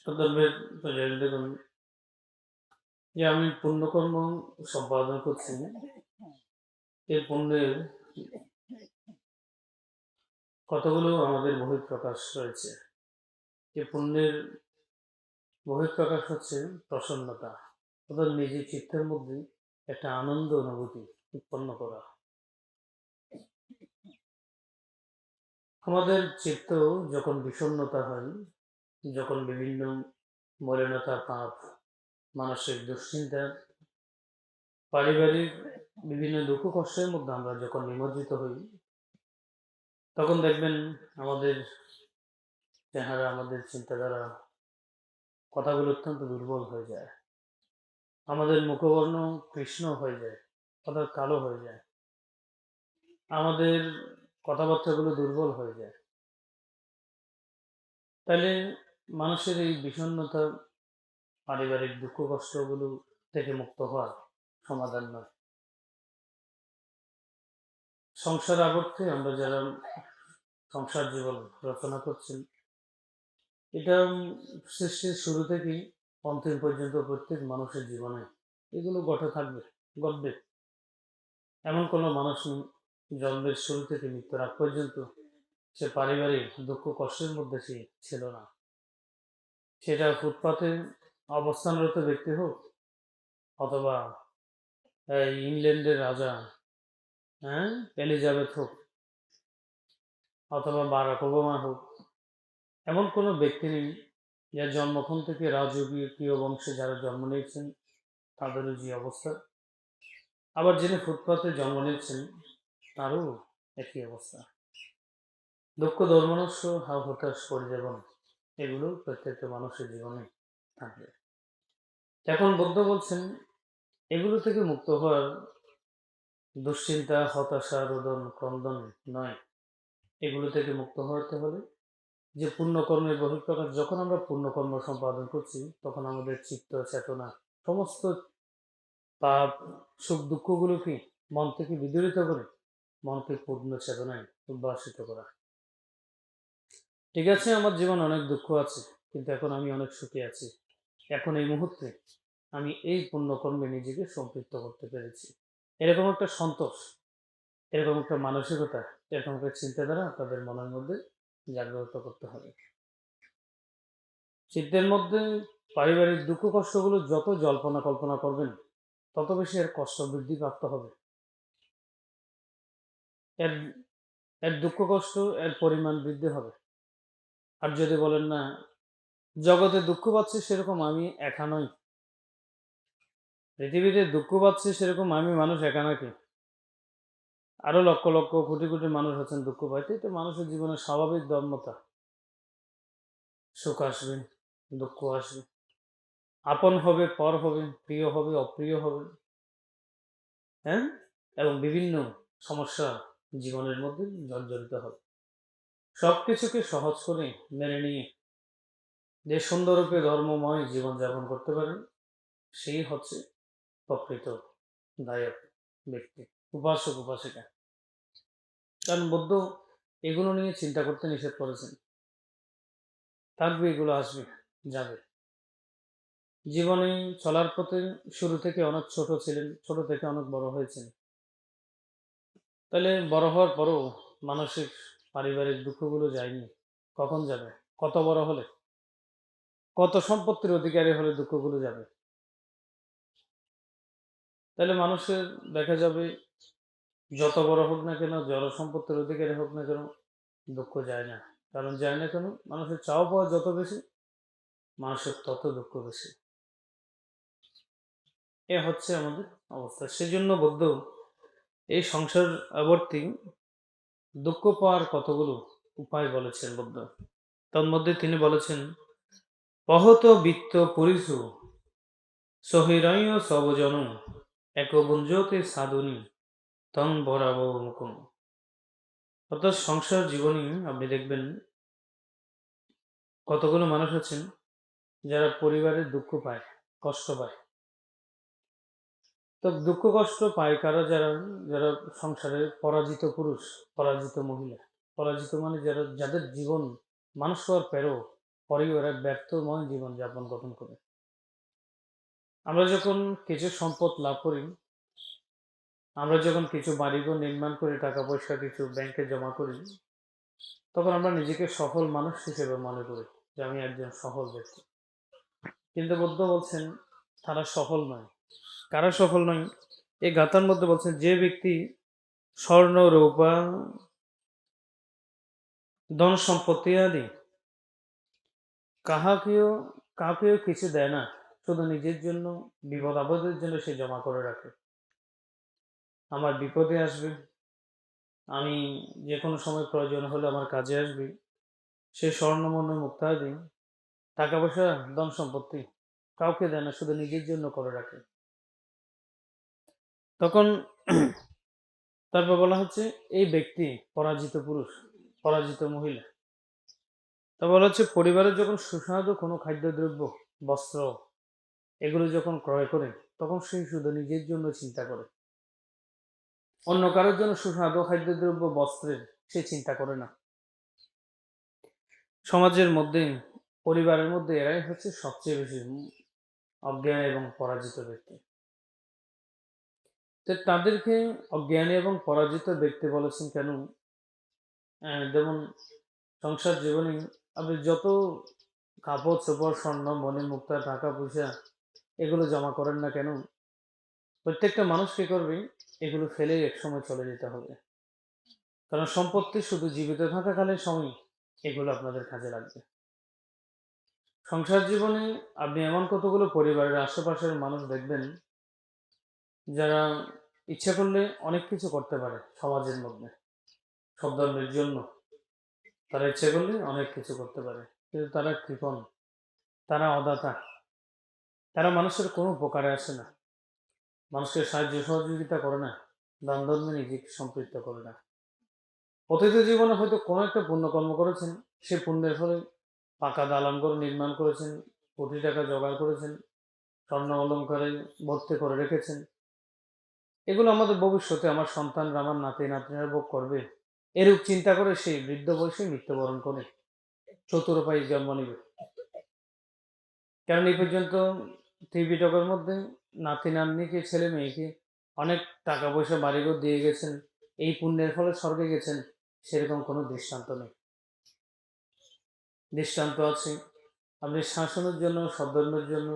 ধর্মের দেখুন যে আমি পুণ্যকর্ম সম্পাদন করছি, এই পুণ্যের কতগুলো আমাদের বহিঃপ্রকাশ রয়েছে। এই পুণ্যের বহিঃপ্রকাশ হচ্ছে প্রসন্নতা, অর্থাৎ নিজের চিত্তের মধ্যে একটা আনন্দ অনুভূতি উৎপন্ন করা। আমাদের চিত্ত যখন বিষণ্ণতা হয়, যখন বিভিন্ন মলিনতা, পাপ, মানসিক দুশ্চিন্তা, পারিবারিক বিভিন্ন দুঃখ কষ্টের মধ্যে আমরা যখন নিমজ্জিত হই, তখন দেখবেন আমাদের চেহারা, আমাদের চিন্তাধারা, কথাগুলো অত্যন্ত দুর্বল হয়ে যায়। আমাদের মুখবর্ণ কৃষ্ণ হয়ে যায়, অর্থাৎ কালো হয়ে যায়। আমাদের কথাবার্তাগুলো দুর্বল হয়ে যায়। তাহলে মানুষের এই বিষণ্ণতা, পারিবারিক দুঃখ কষ্টগুলো থেকে মুক্ত হওয়ার সমাধান নয়। সংসার আবর্তে আমরা যারা সংসার জীবন রচনা করছেন, এটা সৃষ্টির শুরু থেকেই অন্তিম পর্যন্ত প্রত্যেক মানুষের জীবনে এগুলো ঘটবে। এমন কোনো মানুষ নেই জন্মের শুরু থেকে মৃত্যুর আগ পর্যন্ত সে পারিবারিক দুঃখ কষ্টের মধ্যে সে ছিল না। সেটা ফুটপাতে অবস্থানরত ব্যক্তি হোক, অথবা ইংল্যান্ডের রাজা এলিজাবেথ হোক, অথবা বারাক ওবামা হোক, এমন কোনো ব্যক্তি নেই যার জন্মক্ষণ থেকে রাজকীয় বংশে যারা জন্ম নিয়েছেন তাদেরও যে অবস্থা, আবার যিনি ফুটপাতে জন্ম নিয়েছেন তারও একই অবস্থা। দুঃখ দৌর্মনস্য হাও হতাশ পরিযাবন, এগুলো প্রত্যেকটা মানুষের জীবনে থাকবে। এখন বুদ্ধ বলছেন এগুলো থেকে মুক্ত হওয়ার দুশ্চিন্তা, হতাশা, রোদন, ক্রন্দন নয়। এগুলো থেকে মুক্ত হতে হলে যে পুণ্যকর্মের বহিঃপ্রকাশ, যখন আমরা পুণ্যকর্ম সম্পাদন করছি তখন আমাদের চিত্ত, চেতনা, সমস্ত পাপ, সুখ দুঃখগুলোকে মন থেকে বিদূরিত করে মনকে পূর্ণ চেতনায় উদ্ভাসিত করা। ঠিক আছে, আমার জীবন অনেক দুঃখ আছে, কিন্তু এখন আমি অনেক সুখী আছি। এখন এই মুহূর্তে আমি এই পুণ্যকর্মে নিজেকে সম্পৃক্ত করতে পেরেছি। এরকম একটা সন্তোষ, এরকম একটা মানসিকতা, এরকম একটা চিন্তাধারা তাদের মনের মধ্যে জাগ্রত করতে হবে। চিত্তের মধ্যে পারিবারিক দুঃখ কষ্টগুলো যত জল্পনা কল্পনা করবেন তত বেশি এর কষ্ট বৃদ্ধি প্রাপ্ত হবে। এর এর দুঃখ কষ্ট, এর পরিমাণ বৃদ্ধি হবে। আর যদি বলেন না জগতে দুঃখ পাচ্ছি সেরকম আমি একা নই, পৃথিবীতে দুঃখ পাচ্ছি সেরকম আমি মানুষ একা নাকি, আরো লক্ষ লক্ষ কোটি কোটি মানুষ আছেন দুঃখ পাইতে। এটা মানুষের জীবনের স্বাভাবিক ধর্মতা। সুখ আসবে, দুঃখ আসবে, আপন হবে, পর হবে, প্রিয় হবে, অপ্রিয় হবে, হ্যাঁ, এবং বিভিন্ন সমস্যা জীবনের মধ্যে জর্জরিত হবে। সবকিছুকে সহজ করে মেনে নিয়ে যে সুন্দররূপে ধর্মময় জীবনযাপন করতে পারেন সেই হচ্ছে প্রকৃত দায়ক ব্যক্তি, উপাসক উপাসিকা। কারণ বুদ্ধ এগুলো নিয়ে চিন্তা করতে নিষেধ করেছেন। থাকবে, এগুলো আসবে, যাবে। জীবনে চলার পথে শুরু থেকে অনেক ছোট ছিলেন, ছোট থেকে অনেক বড় হয়েছেন। তাহলে বড় হওয়ার পরও মানসিক পারিবারিক দুঃখগুলো যায়নি, কখন যাবে? কত বড় হলে, কত সম্পত্তির অধিকারী হলে দুঃখগুলো যাবে? তাহলে মানুষের দেখা যাবে যত বড় হোক না কেন, জড় সম্পত্তির অধিকারী হোক না কেন, দুঃখ যায় না। কারণ যায় না কেন? মানুষের চাওয়া পাওয়া যত বেশি, মানুষের তত দুঃখ বেশি। এ হচ্ছে আমাদের অবস্থা। সেজন্য বুদ্ধ এই সংসার আবর্তি দুঃখ পাওয়ার কতগুলো উপায় বলেছেন বুদ্ধ। তন্মধ্যে তিনি বলেছেন পহত বৃত্ত পরিসু সহিরয় সবজন এক গুঞ্জতে সাধুনি তং বরাব মুকুম। অর্থাৎ সংসার জীবনী আপনি দেখবেন কতগুলো মানুষ আছেন যারা পরিবারের দুঃখ পায়, কষ্ট পায়। তো দুঃখ কষ্ট পায় কারা? যারা যারা সংসারের পরাজিত পুরুষ, পরাজিত মহিলা। পরাজিত মানে যারা, যাদের জীবন মানুষ হওয়ার পরেও পরেই ওরা ব্যর্থময় জীবনযাপন গঠন করে। আমরা যখন কিছু সম্পদ লাভ করি, আমরা যখন কিছু বাড়িঘর নির্মাণ করি, টাকা পয়সা কিছু ব্যাংকে জমা করি, তখন আমরা নিজেকে সফল মানুষ হিসেবে মনে করি যে আমি একজন সফল ব্যক্তি। কিন্তু বুদ্ধ বলছেন তারা সফল নয়। কারা সফল নয়? এই গাথার মধ্যে বলছেন যে ব্যক্তি স্বর্ণ, রূপা, ধন সম্পত্তি আদি কাহাকেও কাউকেও কিছু দেয় না, শুধু নিজের জন্য, বিপদ আপদের জন্য সে জমা করে রাখে। আমার বিপদে আসবে, আমি যে কোনো সময় প্রয়োজন হলে আমার কাজে আসবে, সে স্বর্ণমণ্য মুক্তাদি টাকা পয়সা, ধন সম্পত্তি কাউকে দেয় না, শুধু নিজের জন্য করে রাখে। তখন তারপর বলা হচ্ছে এই ব্যক্তি পরাজিত পুরুষ, পরাজিত মহিলা। তা বলা হচ্ছে পরিবারের যখন সুস্বাদু কোনো খাদ্যদ্রব্য, বস্ত্র এগুলো যখন ক্রয় করে, তখন সে শুধু নিজের জন্য চিন্তা করে, অন্য কারোর জন্য সুস্বাদু খাদ্যদ্রব্য, বস্ত্রের সে চিন্তা করে না। সমাজের মধ্যে, পরিবারের মধ্যে এরাই হচ্ছে সবচেয়ে বেশি অজ্ঞান এবং পরাজিত ব্যক্তি। তো তাদেরকে অজ্ঞানী এবং পরাজিত ব্যক্তি বলেছেন কেন? যেমন সংসার জীবনে আপনি যত কাপড় চোপড়, স্বর্ণ মণি মুক্তা, টাকা পয়সা এগুলো জমা করেন না কেন, প্রত্যেকটা মানুষ কি করবে? এগুলো ফেলেই একসময় চলে যেতে হবে। কারণ সম্পত্তি শুধু জীবিত থাকাকালীন সময় এগুলো আপনাদের কাজে লাগবে। সংসার জীবনে আপনি এমন কতগুলো পরিবারের আশেপাশের মানুষ দেখবেন যারা ইচ্ছা করলে অনেক কিছু করতে পারে সমাজের মধ্যে, সব ধর্মের জন্য তারা ইচ্ছে করলে অনেক কিছু করতে পারে, কিন্তু তারা কৃপণ, তারা অদাতা, তারা মানুষের কোনো উপকারে আসে না, মানুষকে সাহায্য সহযোগিতা করে না, দান ধর্মে নিজেকে সম্পৃক্ত করে না। অতীত জীবনে হয়তো কোনো একটা পুণ্যকর্ম করেছেন, সে পুণ্যের ফলে পাকা দালানঘর নির্মাণ করেছেন, কোটি টাকা জোগাড় করেছেন, স্বর্ণ অলঙ্কারে ভর্তি করে রেখেছেন। এগুলো আমাদের ভবিষ্যতে আমার সন্তানরা, আমার নাতি নাতনিরা ভোগ করবে, এরূপ চিন্তা করে সেই বৃদ্ধ বয়সে মৃত্যুবরণ করে চতুরোপায় জন্ম নেবে। কারণ এই পর্যন্ত ত্রিপিটকের মধ্যে নাতি নাতনিকে, ছেলে মেয়েকে অনেক টাকা পয়সা বাড়িঘর দিয়ে গেছেন, এই পুণ্যের ফলে স্বর্গে গেছেন, সেরকম কোনো দৃষ্টান্ত নেই। দৃষ্টান্ত আছে আপনি শাসনের জন্য, সদ্ধর্মের জন্য,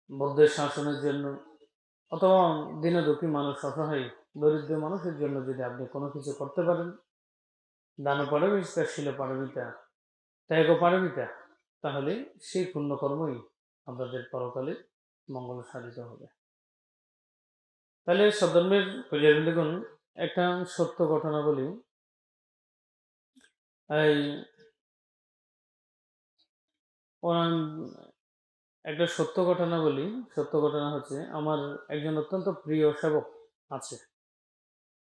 বৌদ্ধের শাসনের জন্য, অথবা দিনে দুঃখী মানুষ, অসহায় দরিদ্র মানুষের জন্য যদি আপনি কোনো কিছু করতে পারেন, দান পারমিতা, শিল পারমিতা, ত্যাগ পারমিতা, তাহলে সেই পুণ্যকর্মই আপনাদের পরকালে মঙ্গল সাধিত হবে। তাহলে সদ্ধর্মের পূজারীবৃন্দগণ, একটা সত্য ঘটনা বলি। এই একটা সত্য ঘটনা বলি। সত্য ঘটনা হচ্ছে, আমার একজন অত্যন্ত প্রিয় সেবক আছে।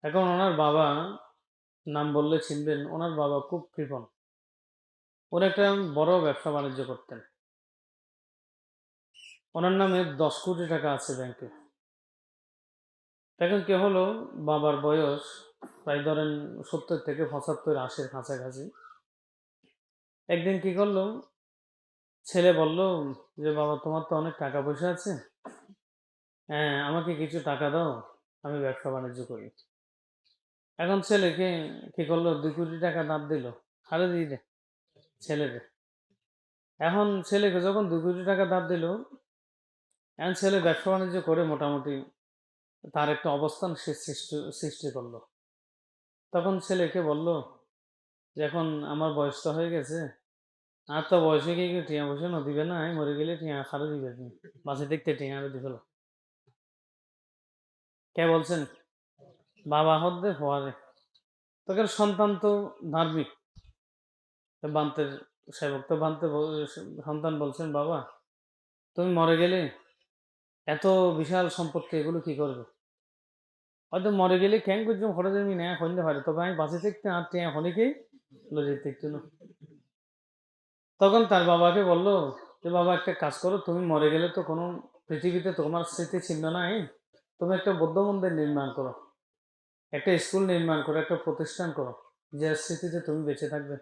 এখন ওনার বাবা, নাম বললে চিনবেন, ওনার বাবা খুব কৃপণ। ওরা একটা বড় ব্যবসা বাণিজ্য করতেন। ওনার নামে 10 কোটি টাকা আছে ব্যাংকে। এখন কি হলো, বাবার বয়স প্রায় ধরেন 70 থেকে 75, 80-র কাছাকাছি। একদিন কি করলো, ছেলে বলল যে বাবা তোমার তো অনেক টাকা পয়সা আছে, হ্যাঁ আমাকে কিছু টাকা দাও, আমি ব্যবসা বাণিজ্য করি। এখন ছেলেকে কি করলো, 2 কোটি টাকা ধার দিল, আরে দিয়ে দে ছেলেকে। এখন ছেলেকে যখন 2 কোটি টাকা ধার দিল, এখন ছেলে ব্যবসা বাণিজ্য করে মোটামুটি তার একটা অবস্থান সে সৃষ্টি করলো। তখন ছেলেকে বলল যে এখন আমার বয়স তো হয়ে গেছে, আর তো বয়সে গিয়ে টিয়া পয়সা ন দিবে না, আমি মরে গেলে টিয়া খারো দিবে, তুমি বাসে দেখতে টিয়া আরো দিবে। কে বলছেন? বাবা হদ্দে ফোয়ারে। তখন সন্তান তো ধার্মিক, তো বান্তের সেবক, তো সন্তান বলছেন বাবা তুমি মরে গেলে এত বিশাল সম্পত্তি এগুলো কি করবে? হয়তো মরে গেলে ক্যাং করছো খরচ আমি নেয়া হইতে পারে, তবে আমি বাঁচে থাকতে আর টিয়া হনিকেই লজে থাকতো না। তখন তার বাবাকে বলল যে বাবা একটা কাজ করো, তুমি মরে গেলে তো কোনো পৃথিবীতে তোমার স্মৃতি চিহ্ন নাই, তুমি একটা বৌদ্ধ মন্দির নির্মাণ করো, একটা স্কুল নির্মাণ করো, একটা প্রতিষ্ঠান করো, যে স্মৃতিতে তুমি বেঁচে থাকবে।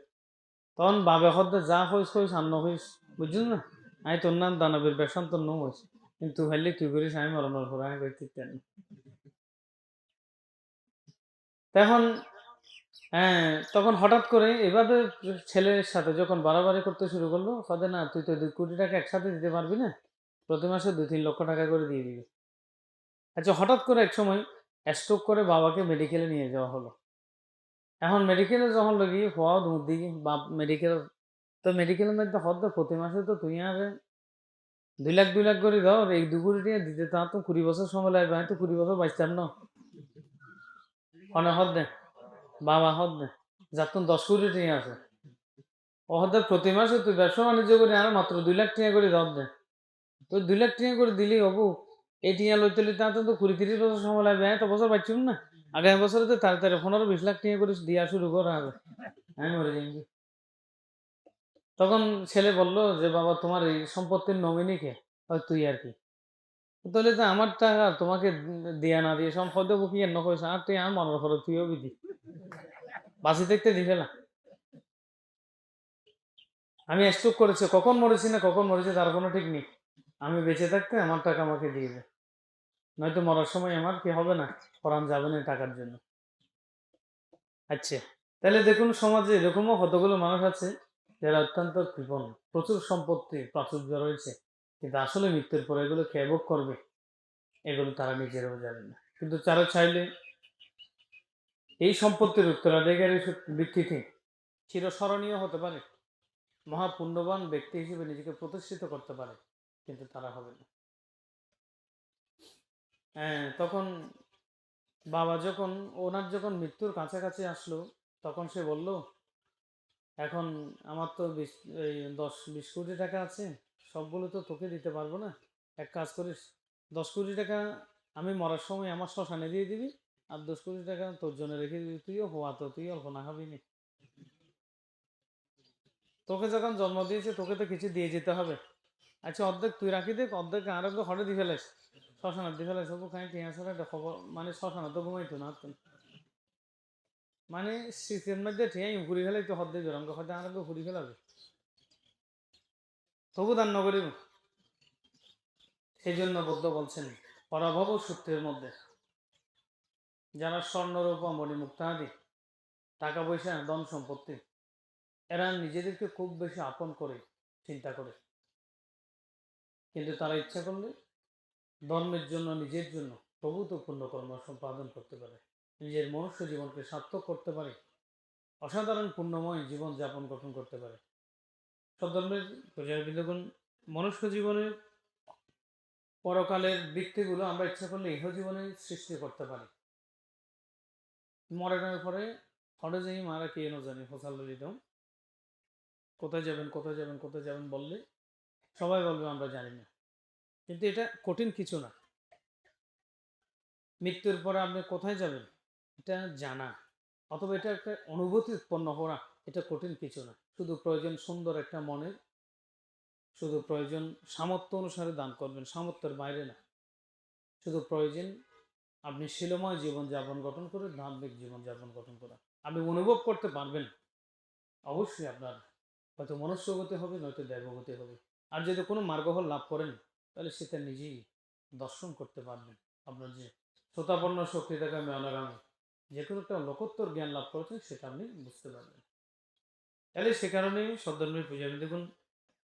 তখন বাবে হদ্দে যা হইস হইস আর ন হইস, বুঝছিস না? আমি তোর নাম দানবের বেশান্ত ন হইস, কিন্তু হেললি তুই করিস আমি মরণের পর আমি কই ঠিক না। তখন হ্যাঁ, তখন হঠাৎ করে এভাবে ছেলের সাথে যখন বাড়াবাড়ি করতে শুরু করলো, কবে না তুই তো 2 কোটি টাকা একসাথে দিতে পারবি না, প্রতি মাসে 2-3 লক্ষ টাকা করে দিয়ে দিবি। আচ্ছা, হঠাৎ করে এক সময় স্ট্রোক করে বাবাকে মেডিকেলে নিয়ে যাওয়া হলো। এখন মেডিকেলে যখন লগি হওয়া দূর দিকে বা মেডিকেল, তো মেডিকেলের মধ্যে হদ্দ প্রতি মাসে তো তুই আর 2 লাখ 2 লাখ করে দাও, এই 2 কোটি টাকা দিতে তা তো 20 বছর সময় লাগবে, আমি তো 20 বছর বাঁচতাম না। অনেক হদ্দে বাবা হদ্দে যার তো 10 কোটি টাকা আছে, ও হদ্দে প্রতি মাসে তুই ব্যবসা বাণিজ্য করে আর মাত্র 2 লাখ টাকা করে দাও দে, তুই 2 লাখ টাকা করে দিলেই হবো। এই টিয়া লইতে লইতে তো 20-30 বছর সময় লাগবে, আমি তো বছর বাঁচছিলাম না। আগামী বছরে তো তাড়াতাড়ি 15-20 লাখ টাকা করে দিয়া শুরু করা হবে, আমি মরে যাই। তখন ছেলে বলল যে বাবা তোমার এই সম্পত্তির নমিনি কে? তুই আর কি। তাহলে তো আমার টাকা তোমাকে দিয়া না দিয়ে সম্পদ দেবো কি এন্ন পয়সা, আর তুই আমার মনের খরচ তুইও বিধি বাঁচি দেখতে দি ফেলা। আমি স্ট্রোক করেছি, কখন মরেছি না কখন মরেছি তার কোনো ঠিক নেই। আমি বেঁচে থাকতে আমার টাকা আমাকে দিয়ে দে, নয়তো মরার সময় আমার কি হবে না, পরাণ যাবে না টাকার জন্য। আচ্ছা, তাহলে দেখুন সমাজে এরকমও কতগুলো মানুষ আছে যারা অত্যন্ত কৃপণ, প্রচুর সম্পত্তি প্রাচুর্য রয়েছে, কিন্তু আসলে মৃত্যুর পরে এগুলো কে ভোগ করবে এগুলো তারা নিজেরাও জানে না। কিন্তু তারা চাইলে এই সম্পত্তির উত্তরাধিকারী ভিত্তিতে চিরস্মরণীয় হতে পারে, মহাপুণ্যবান ব্যক্তি হিসেবে নিজেকে প্রতিষ্ঠিত করতে পারে, কিন্তু তারা হবে না। হ্যাঁ, তখন বাবা যখন ওনার যখন মৃত্যুর কাছাকাছি আসলো, তখন সে বলল এখন আমার তো 10-20 কোটি টাকা আছে, সবগুলো তো তোকে দিতে পারবো না। এক কাজ করিস, 10 কোটি টাকা আমি মরার সময় আমার শ্মশানে দিয়ে দিবি, আর 10 কোটি টাকা তোর জন্য রেখে দিবি, তুইও হওয়া তো তুই অল্প না খাবি নি। তোকে যখন জন্ম দিয়েছে তোকে তো কিছু দিয়ে যেতে হবে। আচ্ছা, অর্ধেক তুই রাখি দেখ, অর্ধেক আর একটু হরে দিয়ে ফেলাস, শ্মশানে দিয়ে ফেলাস, ওকে খাই টিয়া ছাড়া একটা খবর, মানে শ্মশানে তো ঘুমাইতো না তুমি, মানে শীতের মধ্যে ঠিয়াই ঘুরি ফেলে একটু হদ্দে জোরাম হয়তো আর একটু ঘুরি ফেলাবে, তবু দান নগরিব। সেই জন্য বুদ্ধ বলছেন পরাভব সূত্রের মধ্যে, যারা স্বর্ণরূপা মণিমুক্তাদি টাকা পয়সা ধন সম্পত্তি, এরা নিজেদেরকে খুব বেশি আপন করে চিন্তা করে, কিন্তু তারা ইচ্ছা করলে ধর্মের জন্য নিজের জন্য প্রভূত পুণ্যকর্ম সম্পাদন করতে পারে, নিজের মনুষ্য জীবনকে সার্থক করতে পারে, অসাধারণ পুণ্যময় জীবন যাপন গঠন করতে পারে। সব ধর্মের প্রচারবিন্দুগণ মনুষ্য জীবনের পরকালের বৃত্তিগুলো আমরা ইচ্ছা করলে ইহ জীবনে সৃষ্টি করতে পারি। মরণের পরে হঠাৎ যাই মারা কে ন জানি ফসাল দিতাম, কোথায় যাবেন কোথায় যাবেন কোথায় যাবেন বললে সবাই বলবে আমরা জানি না, কিন্তু এটা কঠিন কিছু না। মৃত্যুর পরে আপনি কোথায় যাবেন এটা জানা, অথবা এটা একটা অনুভূতি উৎপন্ন করা, এটা কঠিন কিছু না। শুধু প্রয়োজন সুন্দর একটা মনের, শুধু প্রয়োজন সামর্থ্য অনুসারে দান করবেন, সামর্থ্যের বাইরে না। শুধু প্রয়োজন আপনি শীলময় জীবনযাপন গঠন করে ধার্মিক জীবনযাপন গঠন করা, আপনি অনুভব করতে পারবেন। অবশ্যই আপনার হয়তো মনুষ্যগতি হবে, নয়তো দেবগতি হবে। আর যদি কোনো মার্গফল লাভ করেন তাহলে সেটা নিজেই দর্শন করতে পারবেন। আপনার যে শ্রোতাপন্ন শক্তি থেকে আমি অনাগামী যে কোনো একটা লোকোত্তর জ্ঞান লাভ করেছেন সেটা আপনি বুঝতে পারবেন। তাহলে সে কারণে সদ্ধর্মের পূজারী দেখুন,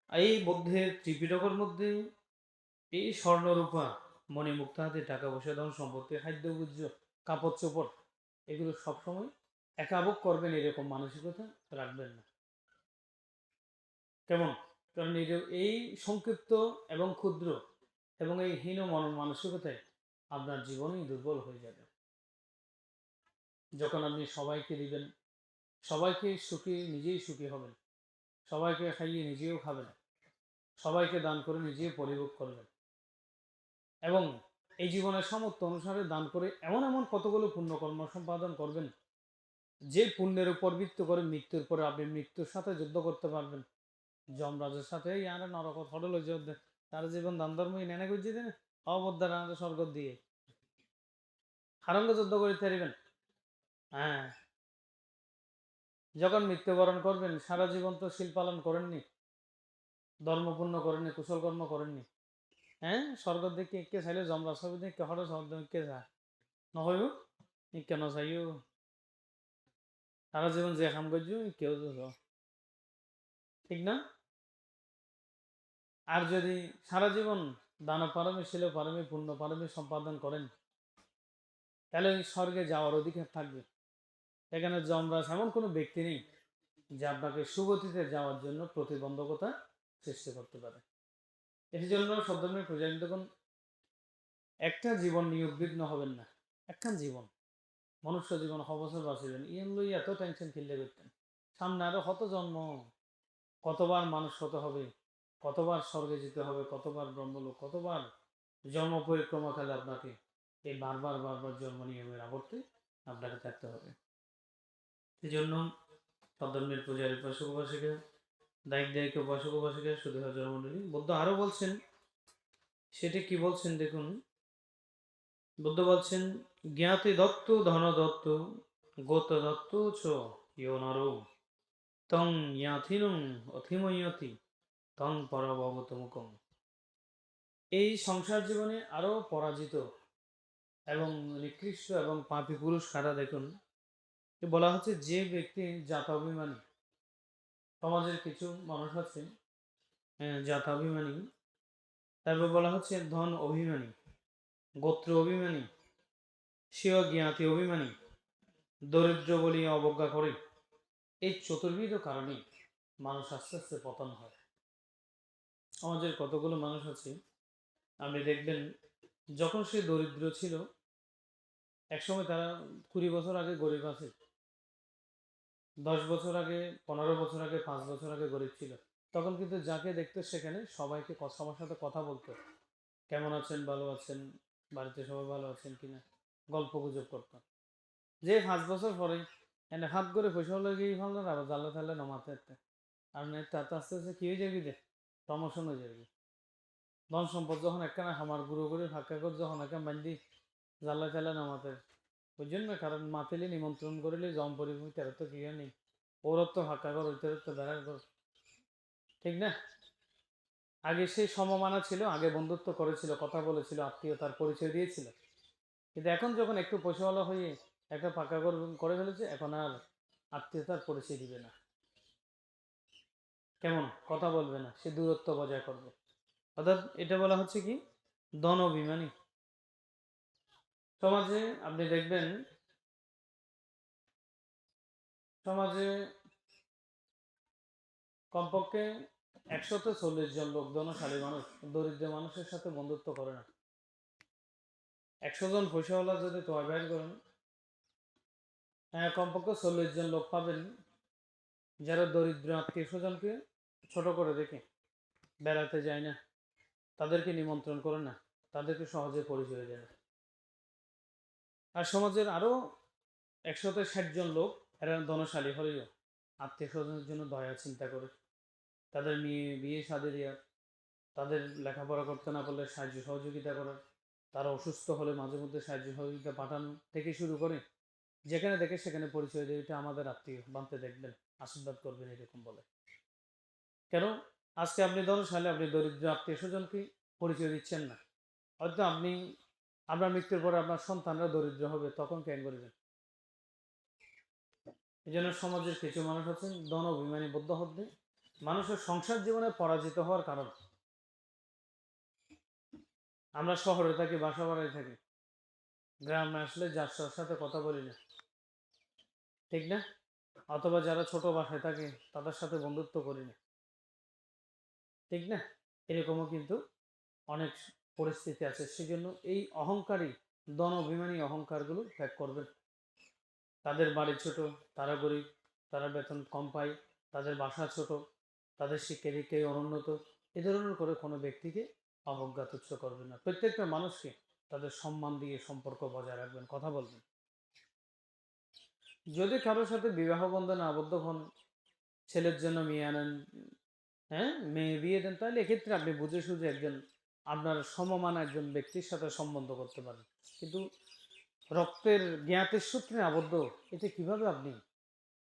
এই বুদ্ধের ত্রিপিটকের মধ্যে এই স্বর্ণরূপা মণিমুক্তাদি টাকা পয়সা ধন সম্পত্তি খাদ্য গুজ্জ কাপড় চোপড় এগুলো সবসময় একাভোগ করবেন এরকম মানসিকতা রাখবেন না। কেমন? কারণ এই সংক্ষিপ্ত এবং ক্ষুদ্র এবং এই হীন মানসিকতায় আপনার জীবনই দুর্বল হয়ে যাবে। যখন আপনি সবাইকে দিবেন, সবাইকে সুখী নিজেই সুখী হবেন, সবাইকে খাইয়ে নিজেও খাবেন, সবাইকে দান করে নিজেও পরিভোগ করবেন, এবং এই জীবনের সামর্থ্য অনুসারে দান করে এমন এমন কতগুলো পুণ্যকর্ম সম্পাদন করবেন যে পুণ্যের উপর ভিত্তি করে মৃত্যুর পরে আপনি মৃত্যুর সাথে যুদ্ধ করতে পারবেন। যমরাজের সাথে ইয়ারা নরক হডল যুদ্ধে তার জীবন দান ধর্মই নেনে করছে দেন, অবদ্ধারা স্বর্গ দিয়ে হারঙ্গ যুদ্ধ করে তারিবেন। হ্যাঁ, যখন মৃত্যুবরণ করবেন সারা জীবন তো শীল পালন করেননি, ধর্মপূর্ণ করেননি, কুশল কর্ম করেননি। হ্যাঁ, স্বর্গ দিকে ইকে চাইলে জমরা ছবি দিকে হঠাৎ শব্দ ইকে যায় নহয়ও, ইকে নচাইও সারা জীবন যে কাম করছো কেউ তো, ঠিক না? আর যদি সারা জীবন দান পারমে, শিল পারমে, পুণ্য পারমে সম্পাদন করেন, তাহলে ওই স্বর্গে যাওয়ার অধিকার থাকবে। এখানে যমরাজ এমন কোনো ব্যক্তি নেই যে আপনাকে সুগতিতে যাওয়ার জন্য প্রতিবন্ধকতা সৃষ্টি করতে পারে। এই জন্য সদ্ধর্মের প্রজাতগণ একটা জীবন নিয়ে উদ্বিগ্ন হবেন না। একখান জীবন, মনুষ্য জীবন বছর বাঁচিবেন, ইয়েন লই এত টেনশন কিনলে করতেন। সামনে আরো কত জন্ম, কতবার মানুষ হতে হবে, কতবার স্বর্গে যেতে হবে, কতবার ব্রহ্মলোক, কতবার জন্ম পরিক্রমা কালে আপনাকে এই বারবার বারবার জন্ম নিয়মের আবর্তে আপনাকে থাকতে হবে। এই জন্য সদ্ধর্মের পূজারী উপাসক উপাসিকা, দায়িক দায়িক উপাসক উপাসিকা, শুধু হাজার মন্ডলী, বুদ্ধ আরো বলছেন, সেটি কি বলছেন দেখুন। বুদ্ধ বলছেন, জ্ঞাতি দত্ত ধন দত্ত গোত দত্ত চ ইয় নর তং ইয়াথিনং অথিময়তি তং পরবতমুকম। এই সংসার জীবনে আরো পরাজিত এবং নিকৃষ্ট এবং পাপী পুরুষ কারা দেখুন। বলা হচ্ছে যে ব্যক্তি জাতাভিমানী, সমাজের কিছু মানুষ আছে জাতাভিমানী, তারপর বলা হচ্ছে ধন অভিমানী, গোত্র অভিমানী, স্বীয় জ্ঞাতি অভিমানী, দরিদ্র বলিয়া অবজ্ঞা করে। এই চতুর্বিধ কারণে মানুষ আস্তে আস্তে পতন হয়। সমাজের কতগুলো মানুষ আছে, আপনি দেখবেন যখন সে দরিদ্র ছিল, একসময় তারা 20 বছর আগে গরিব আছে, 10 বছর আগে, 15 বছর আগে, 5 বছর আগে গরিব ছিল, তখন কিন্তু যাকে দেখতো সেখানে সবাইকে সবার সাথে কথা বলতো, কেমন আছেন, ভালো আছেন, বাড়িতে সবাই ভালো আছেন কিনা, গল্প গুজব করতো। যে 5 বছর পরে এনে হাত করে পয়সা লেগেই ফেললো, আবার জানলা থাকলে নমাতে একটা, আর তাতে আস্তে আস্তে কি হয়ে যাবি দে, প্রমোশন হয়ে যাবি। ধন সম্পদ যখন একখানা হামার গুঁড়ো করে ফাঁকা করে যখন একটা বান্ধি জানলা থাকলে নামাতে, ওই জন্য কারণ মাতিলে নিমন্ত্রণ করিলে জম পরিভূমি তার তো কি নেই, ওরত তো ফাঁকা কর, ওই তো বেড়ার কর, ঠিক না? আগে সেই সমমানা ছিল, আগে বন্ধুত্ব করেছিল, কথা বলেছিল, আত্মীয়তার পরিচয় দিয়েছিল, কিন্তু এখন যখন একটু পয়সাওয়ালা হয়ে একটা পাকা করে ফেলেছে, এখন আর আত্মীয়তার পরিচয় দিবে না, কেমন কথা বলবে না, সে দূরত্ব বজায় করবে। অর্থাৎ এটা বলা হচ্ছে কি, ধন অভিমানী। সমাজে আপনি দেখবেন, সমাজে কমপক্ষে 140 জন লোক ধনশালী মানুষ দরিদ্র মানুষের সাথে বন্ধুত্ব করে না। 100 জন পয়সাওয়ালা যদি তোয়া বের করেন, কমপক্ষে 40 জন লোক পাবেন যারা দরিদ্র আত্মীয় স্বজনকে ছোট করে দেখে, বেড়াতে যায় না, তাদেরকে নিমন্ত্রণ করে না, তাদেরকে সহজে পরিচয় দেয় না। আর সমাজের আরো 160 জন লোক, এরা ধনশালী হলেও আত্মীয় স্বজনের জন্য দয়া চিন্তা করে, তাদের মেয়ে বিয়ে শাদী দেওয়ার, তাদের লেখাপড়া করতে না পারলে সাহায্য সহযোগিতা করার, তারা অসুস্থ হলে মাঝে মধ্যে সাহায্য সহযোগিতা পাঠানো থেকে শুরু করে, যেখানে দেখে সেখানে পরিচয় দিয়ে এটা আমাদের আত্মীয়, বানতে দেখবেন, আশীর্বাদ করবেন, এরকম বলে। কেন? আজকে আপনি ধনশালী, আপনি দরিদ্র আত্মীয় স্বজনকে পরিচয় দিচ্ছেন না, হয়তো আপনি আপনার মৃত্যুর পরে আপনার সন্তানরা দরিদ্র হবে, তখন কেন করবেন? এই জন্য সমাজের কিছু মানুষ আছেন ধন অভিমানী বদ্ধ হতে, মানুষের সংসার জীবনে পরাজিত হওয়ার কারণ। আমরা শহরে থাকি, বাসা বাড়ায় থাকি, গ্রামে আসলে যার সাথে কথা বলি না, ঠিক না? অথবা যারা ছোট বাসায় থাকে তাদের সাথে বন্ধুত্ব করি না, ঠিক না? এরকমও কিন্তু অনেক পরিস্থিতি আছে। সেজন্য এই অহংকারী, ধন অভিমানী অহংকারগুলো ত্যাগ করবেন। তাদের বাড়ি ছোট, তারা গরিব, তারা বেতন কম পায়, তাদের বাসা ছোট, তাদের শিক্ষা দীক্ষায় অনুন্নত, এ ধরনের করে কোনো ব্যক্তিকে অবজ্ঞা তুচ্ছ করবেন না। প্রত্যেকটা মানুষকে তাদের সম্মান দিয়ে সম্পর্ক বজায় রাখবেন, কথা বলবেন। যদি কারোর সাথে বিবাহ বন্ধনে আবদ্ধ হন, ছেলের জন্য মেয়ে আনেন, হ্যাঁ, মেয়ে বিয়ে দেন, তাহলে এক্ষেত্রে আপনি বুঝে সুঝে একজন আপনার সমমান একজন ব্যক্তির সাথে সম্বন্ধ করতে পারেন। কিন্তু রক্তের জ্ঞাতের সূত্রে আবদ্ধ, এটা কিভাবে আপনি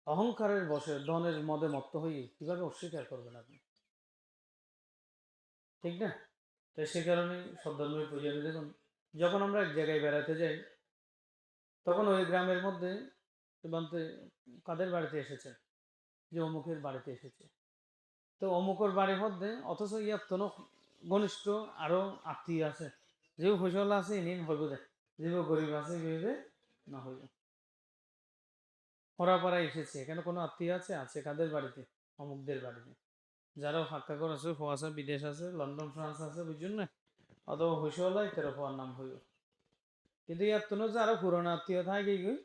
অহংকারের বশে ধনের মদে মত্ত হয়ে কিভাবে অস্বীকার করবেন আপনি? ঠিক না? তো সে কারণেই সদ্ধর্মের পূজারী দেখুন, যখন আমরা এক জায়গায় বেড়াতে যাই, তখন ওই গ্রামের মধ্যে বলতে কাদের বাড়িতে এসেছে, যে অমুকের বাড়িতে এসেছে, তো অমুকের বাড়ির মধ্যে অথচ ইয়ার তো ঘনিষ্ঠ আরো আত্মীয় আছে, যে ফসল আছে ইনি হইব দে, যে গরিব আছে গরিবে না হইব। পড়াপাড়া এসেছে, এখানে কোনো আত্মীয় আছে, আছে কাদের বাড়িতে? অমুকদের বাড়িতে। যারা ফাঁকা করে আছে, ফো আছে, বিদেশ আছে, লন্ডন ফ্রান্স আছে, বুঝছেন না? অথবা হইসলাই তেরো হওয়ার নাম হইব। কিন্তু ইয়ার তো যে আরো পুরোনো আত্মীয় থাকে গই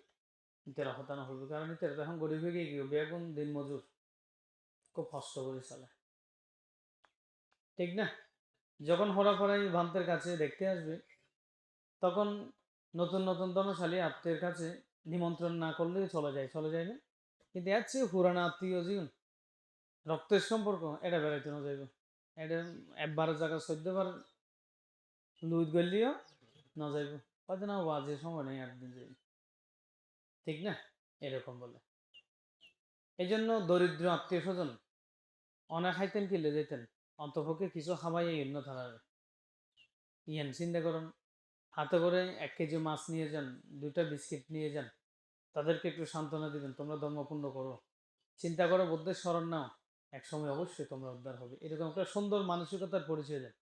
তেরো হতানো হইব, কারণ তেরো এখন গরিব হয়ে গিয়ে বেগুন দিন মজুর, খুব কষ্ট করে চলে। ঠিক না? যখন হরাফরাই ভান্তের কাছে দেখতে আসবে, তখন নতুন নতুন ধনশালী আত্মীয়ের কাছে নিমন্ত্রণ না করলেই চলে যায় না? কিন্তু এর চেয়ে পুরানো আত্মীয় জীবন, রক্তের সম্পর্ক, এটা বেড়াইতে না যাইব, এটা একবার জায়গা 14 বার লুইত গলিও না যাইব, হয়তো না বাজে সময় নেই, একদিন যাইব। ঠিক না? এরকম বলে। এই জন্য দরিদ্র আত্মীয় স্বজন অনা খাইতেন কিলে যেতেন, অন্তপক্ষে কিছু খাবাই অন্য থানার ইয়ান চিন্তা করুন। হাতে করে 1 কেজি মাছ নিয়ে যান, 2টা বিস্কিট নিয়ে যান, তাদেরকে একটু সান্ত্বনা দিবেন, তোমরা ধর্মপূর্ণ করো, চিন্তা করো, বুদ্ধের স্মরণ নাও, একসময় অবশ্যই তোমরা উদ্ধার হবে। এরকম একটা সুন্দর মানসিকতার পরিচয় দেন।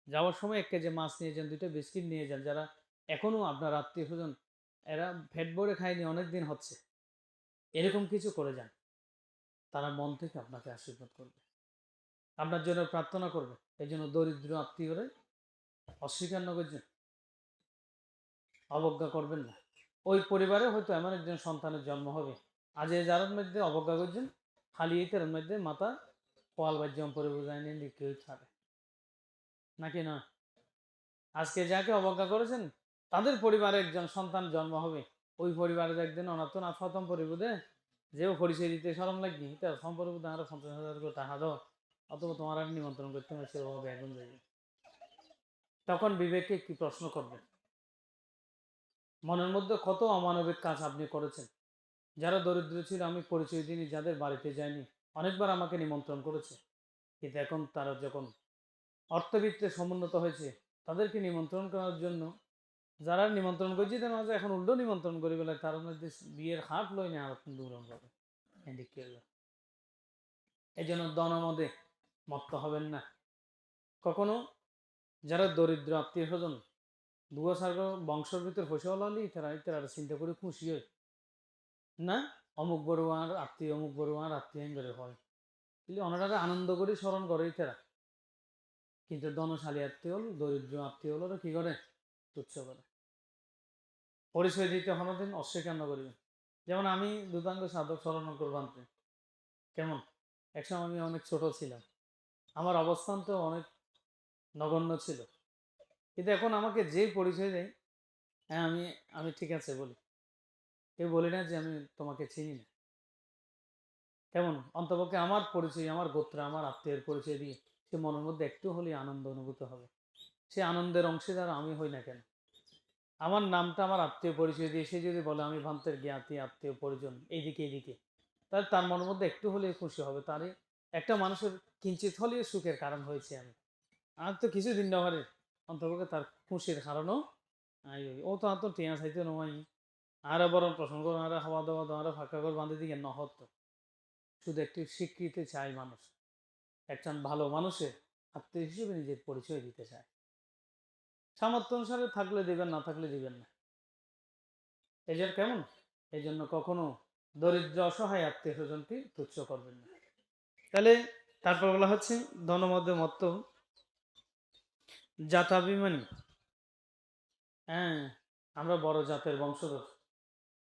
যাওয়ার সময় 1 কেজি মাছ নিয়ে যান, 2টা বিস্কিট নিয়ে যান, যারা এখনো আপনার আত্মীয় স্বজন, এরা ফ্যাট ভরে খায়নি, অনেক দিন হচ্ছে, এরকম কিছু করে যান, তারা মন থেকে আপনাকে আশীর্বাদ করবে, আপনার জন্য প্রার্থনা করবে। এই জন্য দরিদ্র আত্মীয়রে অস্বীকার না করছেন, অবজ্ঞা করবেন না। ওই পরিবারে হয়তো এমন একজন সন্তানের জন্ম হবে, আজ এই যারার মধ্যে অবজ্ঞা করছেন, খালি ইতের মধ্যে মাথা পোয়াল বাজ্যম পরে বোঝায় নিয়ে কেউ ছাড়ে নাকি না? আজকে যাকে অবজ্ঞা করেছেন, তাদের পরিবারে একজন সন্তান জন্ম হবে, ওই পরিবারে একদিন অনাথন আফাতম পরিবোধে যেও পরিচয় দিতে সরম লাগবে, তার সম্পর্ক আরো 50,000 করে টাকা দাও, অথবা তোমার আর নিমন্ত্রণ করতে হবে, সেভাবে এখন যাবে। তখন বিবেককে কি প্রশ্ন করবে? মনের মধ্যে কত অমানবিক কাজ আপনি করেছেন। যারা দরিদ্র ছিল আমি পরিচয় দিইনি, যাদের বাড়িতে যায়নি, অনেকবার আমাকে নিমন্ত্রণ করেছে, কিন্তু এখন তারা যখন অর্থবিত্তে সমুন্নত হয়েছে, তাদেরকে নিমন্ত্রণ করার জন্য যারা নিমন্ত্রণ করছি তার মাঝে এখন উল্টো নিমন্ত্রণ করি বলে তার মধ্যে বিয়ের হাট লই না, আর দূরণ পাবে। এই জন্য দনমদে মত্ত হবেন না কখনো। যারা দরিদ্র আত্মীয় স্বজন দুয়া সার্গ বংশের ভিতর ফসল হলি, তারা চিন্তা করে খুশি হয় না, অমুক বড়ুয়ার আত্মীয়, অমুক বড়ুয়ার আত্মীয় করে হয়, কিন্তু ওনারা আনন্দ করে স্মরণ করে তারা। কিন্তু ধনশালী আত্মীয় হল, দরিদ্র আত্মীয় হল কি করে? তুচ্ছ করে। পরিচয় দিতে হনদিন অস্বীকার না করিবেন। যেমন আমি দুতাঙ্গ সাধক স্মরণঙ্কর বান্তে, কেমন একসময় আমি অনেক ছোট ছিলাম, আমার অবস্থান তো অনেক নগণ্য ছিল, কিন্তু এখন আমাকে যে পরিচয় দেয়, হ্যাঁ আমি আমি ঠিক আছে বলি, কেউ বলি না যে আমি তোমাকে চিনি না। কেমন অন্তপক্ষে আমার পরিচয়, আমার গোত্র, আমার আত্মীয়ের পরিচয় দিয়ে সে মনের মধ্যে একটু হলেই আনন্দ অনুভূত হবে। সে আনন্দের অংশীদার আমি হই না কেন? আমার নামটা আমার আত্মীয় পরিচয় দিয়ে সে যদি বলে আমি ভান্তের জ্ঞাতি আত্মীয় পরিজন এইদিকে এইদিকে, তাহলে তার মনের মধ্যে একটু হলেই খুশি হবে, তারই একটা মানুষের কিঞ্চিত হলেও সুখের কারণ হয়েছে আমি। আর তো কিছুদিন না পারে, অন্তপক্ষে তার খুশির কারণও ও তো আর তো টিয়া চাইতে নয়, আর বরং প্রসঙ্গ আর খাওয়া দাওয়া দাওয়া ফাঁকা করে বাঁধে দিকে নহত, শুধু একটি স্বীকৃতি চাই মানুষ, একজন ভালো মানুষের আত্মীয় হিসেবে নিজের পরিচয় দিতে চায়। সামর্থ্য অনুসারে থাকলে দিবেন, না থাকলে দিবেন না। এই জন্য কেমন, এই জন্য কখনো দরিদ্র অসহায় আত্মীয় স্বজনকে তুচ্ছ করবেন না। তাহলে তারপর বলা হচ্ছে ধনমধ্যে মত্ত জাতাভিমানী। হ্যাঁ, আমরা বড় জাতের বংশধর,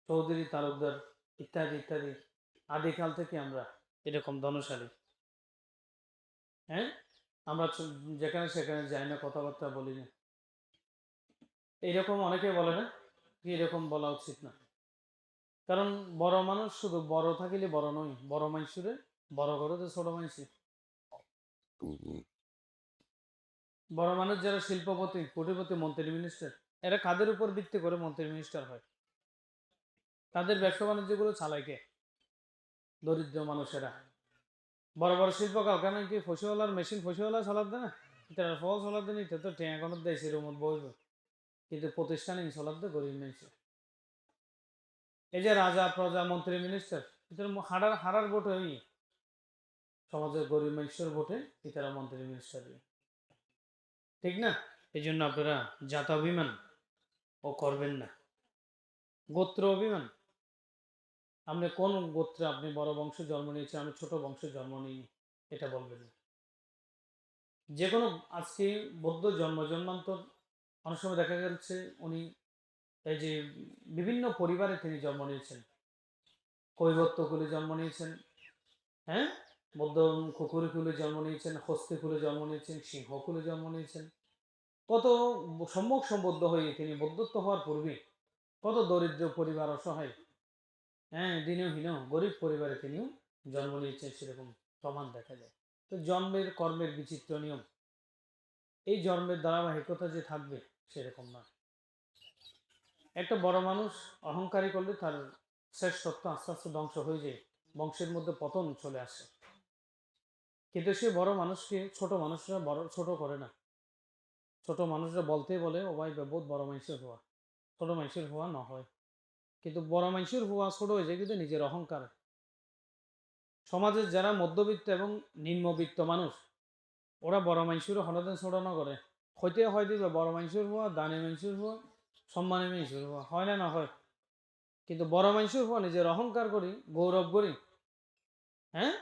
চৌধুরী তালুকদার ইত্যাদি ইত্যাদি, আদিকাল থেকে আমরা এরকম ধনশালী। হ্যাঁ, আমরা যেখানে সেখানে যাই না, কথাবার্তা বলি না, এইরকম অনেকে বলে না, কি এরকম বলা উচিত না। কারণ বড় মানুষ শুধু বড় থাকিলে বড় নয়, বড় মানুষের বড় করে তো ছোট মানুষ। বড় মানুষ যারা শিল্পপতি, কোটিপতি, মন্ত্রী, মিনিস্টার, এরা কাদের উপর ভিত্তি করে মন্ত্রী মিনিস্টার হয়? তাদের ব্যবসা বাণিজ্যগুলো চালায় কে? দরিদ্র মানুষেরা বড় বড় শিল্প কারখানায় কি ফসিওয়ালার মেশিন ফসিওয়ালা চালাত দেয় না, তারা ফল চালাত দেয় এটা তো টেঁ কোনো দেয় সেরকম বসবে, কিন্তু প্রতিষ্ঠানে চালাত দেয় গরিব মানুষ। এই যে রাজা প্রজা মন্ত্রী মিনিস্টার এদের হারার হারার ভোট হয়নি, সমাজের গরিব মানুষের ভোটে এটারা মন্ত্রী মিনিস্টার, ঠিক না? এই জন্য আপনারা জাত অভিমান ও করবেন না, গোত্র অভিমান। আপনি কোন গোত্রে আপনি বড় বংশে জন্ম নিয়েছেন, আমি ছোট বংশে জন্ম নিই, এটা বলবেন না। যে কোনো আজকে বৌদ্ধ জন্মান্তর অনেক সময় দেখা যাচ্ছে উনি এই যে বিভিন্ন পরিবারে তিনি জন্ম নিয়েছেন, কৈবত্য কুলে জন্ম নিয়েছেন, হ্যাঁ, বৌদ্ধ কুকুরি কুলে জন্ম নিয়েছেন, হস্তি কুলে জন্ম নিয়েছেন, সিংহ কুলে জন্ম নিয়েছেন। কত সম্মুখ সম্বদ্ধ হয়ে তিনি বৌদ্ধত্ব হওয়ার পূর্বে কত দরিদ্র পরিবার, অসহায়, হ্যাঁ, দিনহীন গরিব পরিবারে তিনিও জন্ম নিয়েছেন, সেরকম প্রমাণ দেখা যায়। তো জন্মের কর্মের বিচিত্র নিয়ম, এই জন্মের ধারাবাহিকতা যে থাকবে সেরকম না। একটা বড় মানুষ অহংকারী করলে তার শ্রেষ্ঠত্ব আস্তে আস্তে ধ্বংস হয়ে যায়, বংশের মধ্যে পতন চলে আসে। কিন্তু সে বড় মানুষকে ছোট মানুষরা বড় ছোট করে না, ছোট মানুষরা বলতেই বলে ও ভাই বহুত বড় মানুষের হওয়া, ছোট মানুষের হওয়া না হয়। কিন্তু বড় মানুষের হওয়া ছোট হয়ে যায় কিন্তু নিজের অহংকার। সমাজের যারা মধ্যবিত্ত এবং নিম্নবিত্ত মানুষ, ওরা বড় মানুষেরও হঠাৎ ছোট না করে, হইতে হয় দিবে বড় মানুষের হওয়া, দানি মানুষের হওয়া, সম্মানী মানুষের হওয়া, হয় না, না হয়। কিন্তু বড় মানুষের হওয়া নিজের অহংকার করি, গৌরব করি, হ্যাঁ,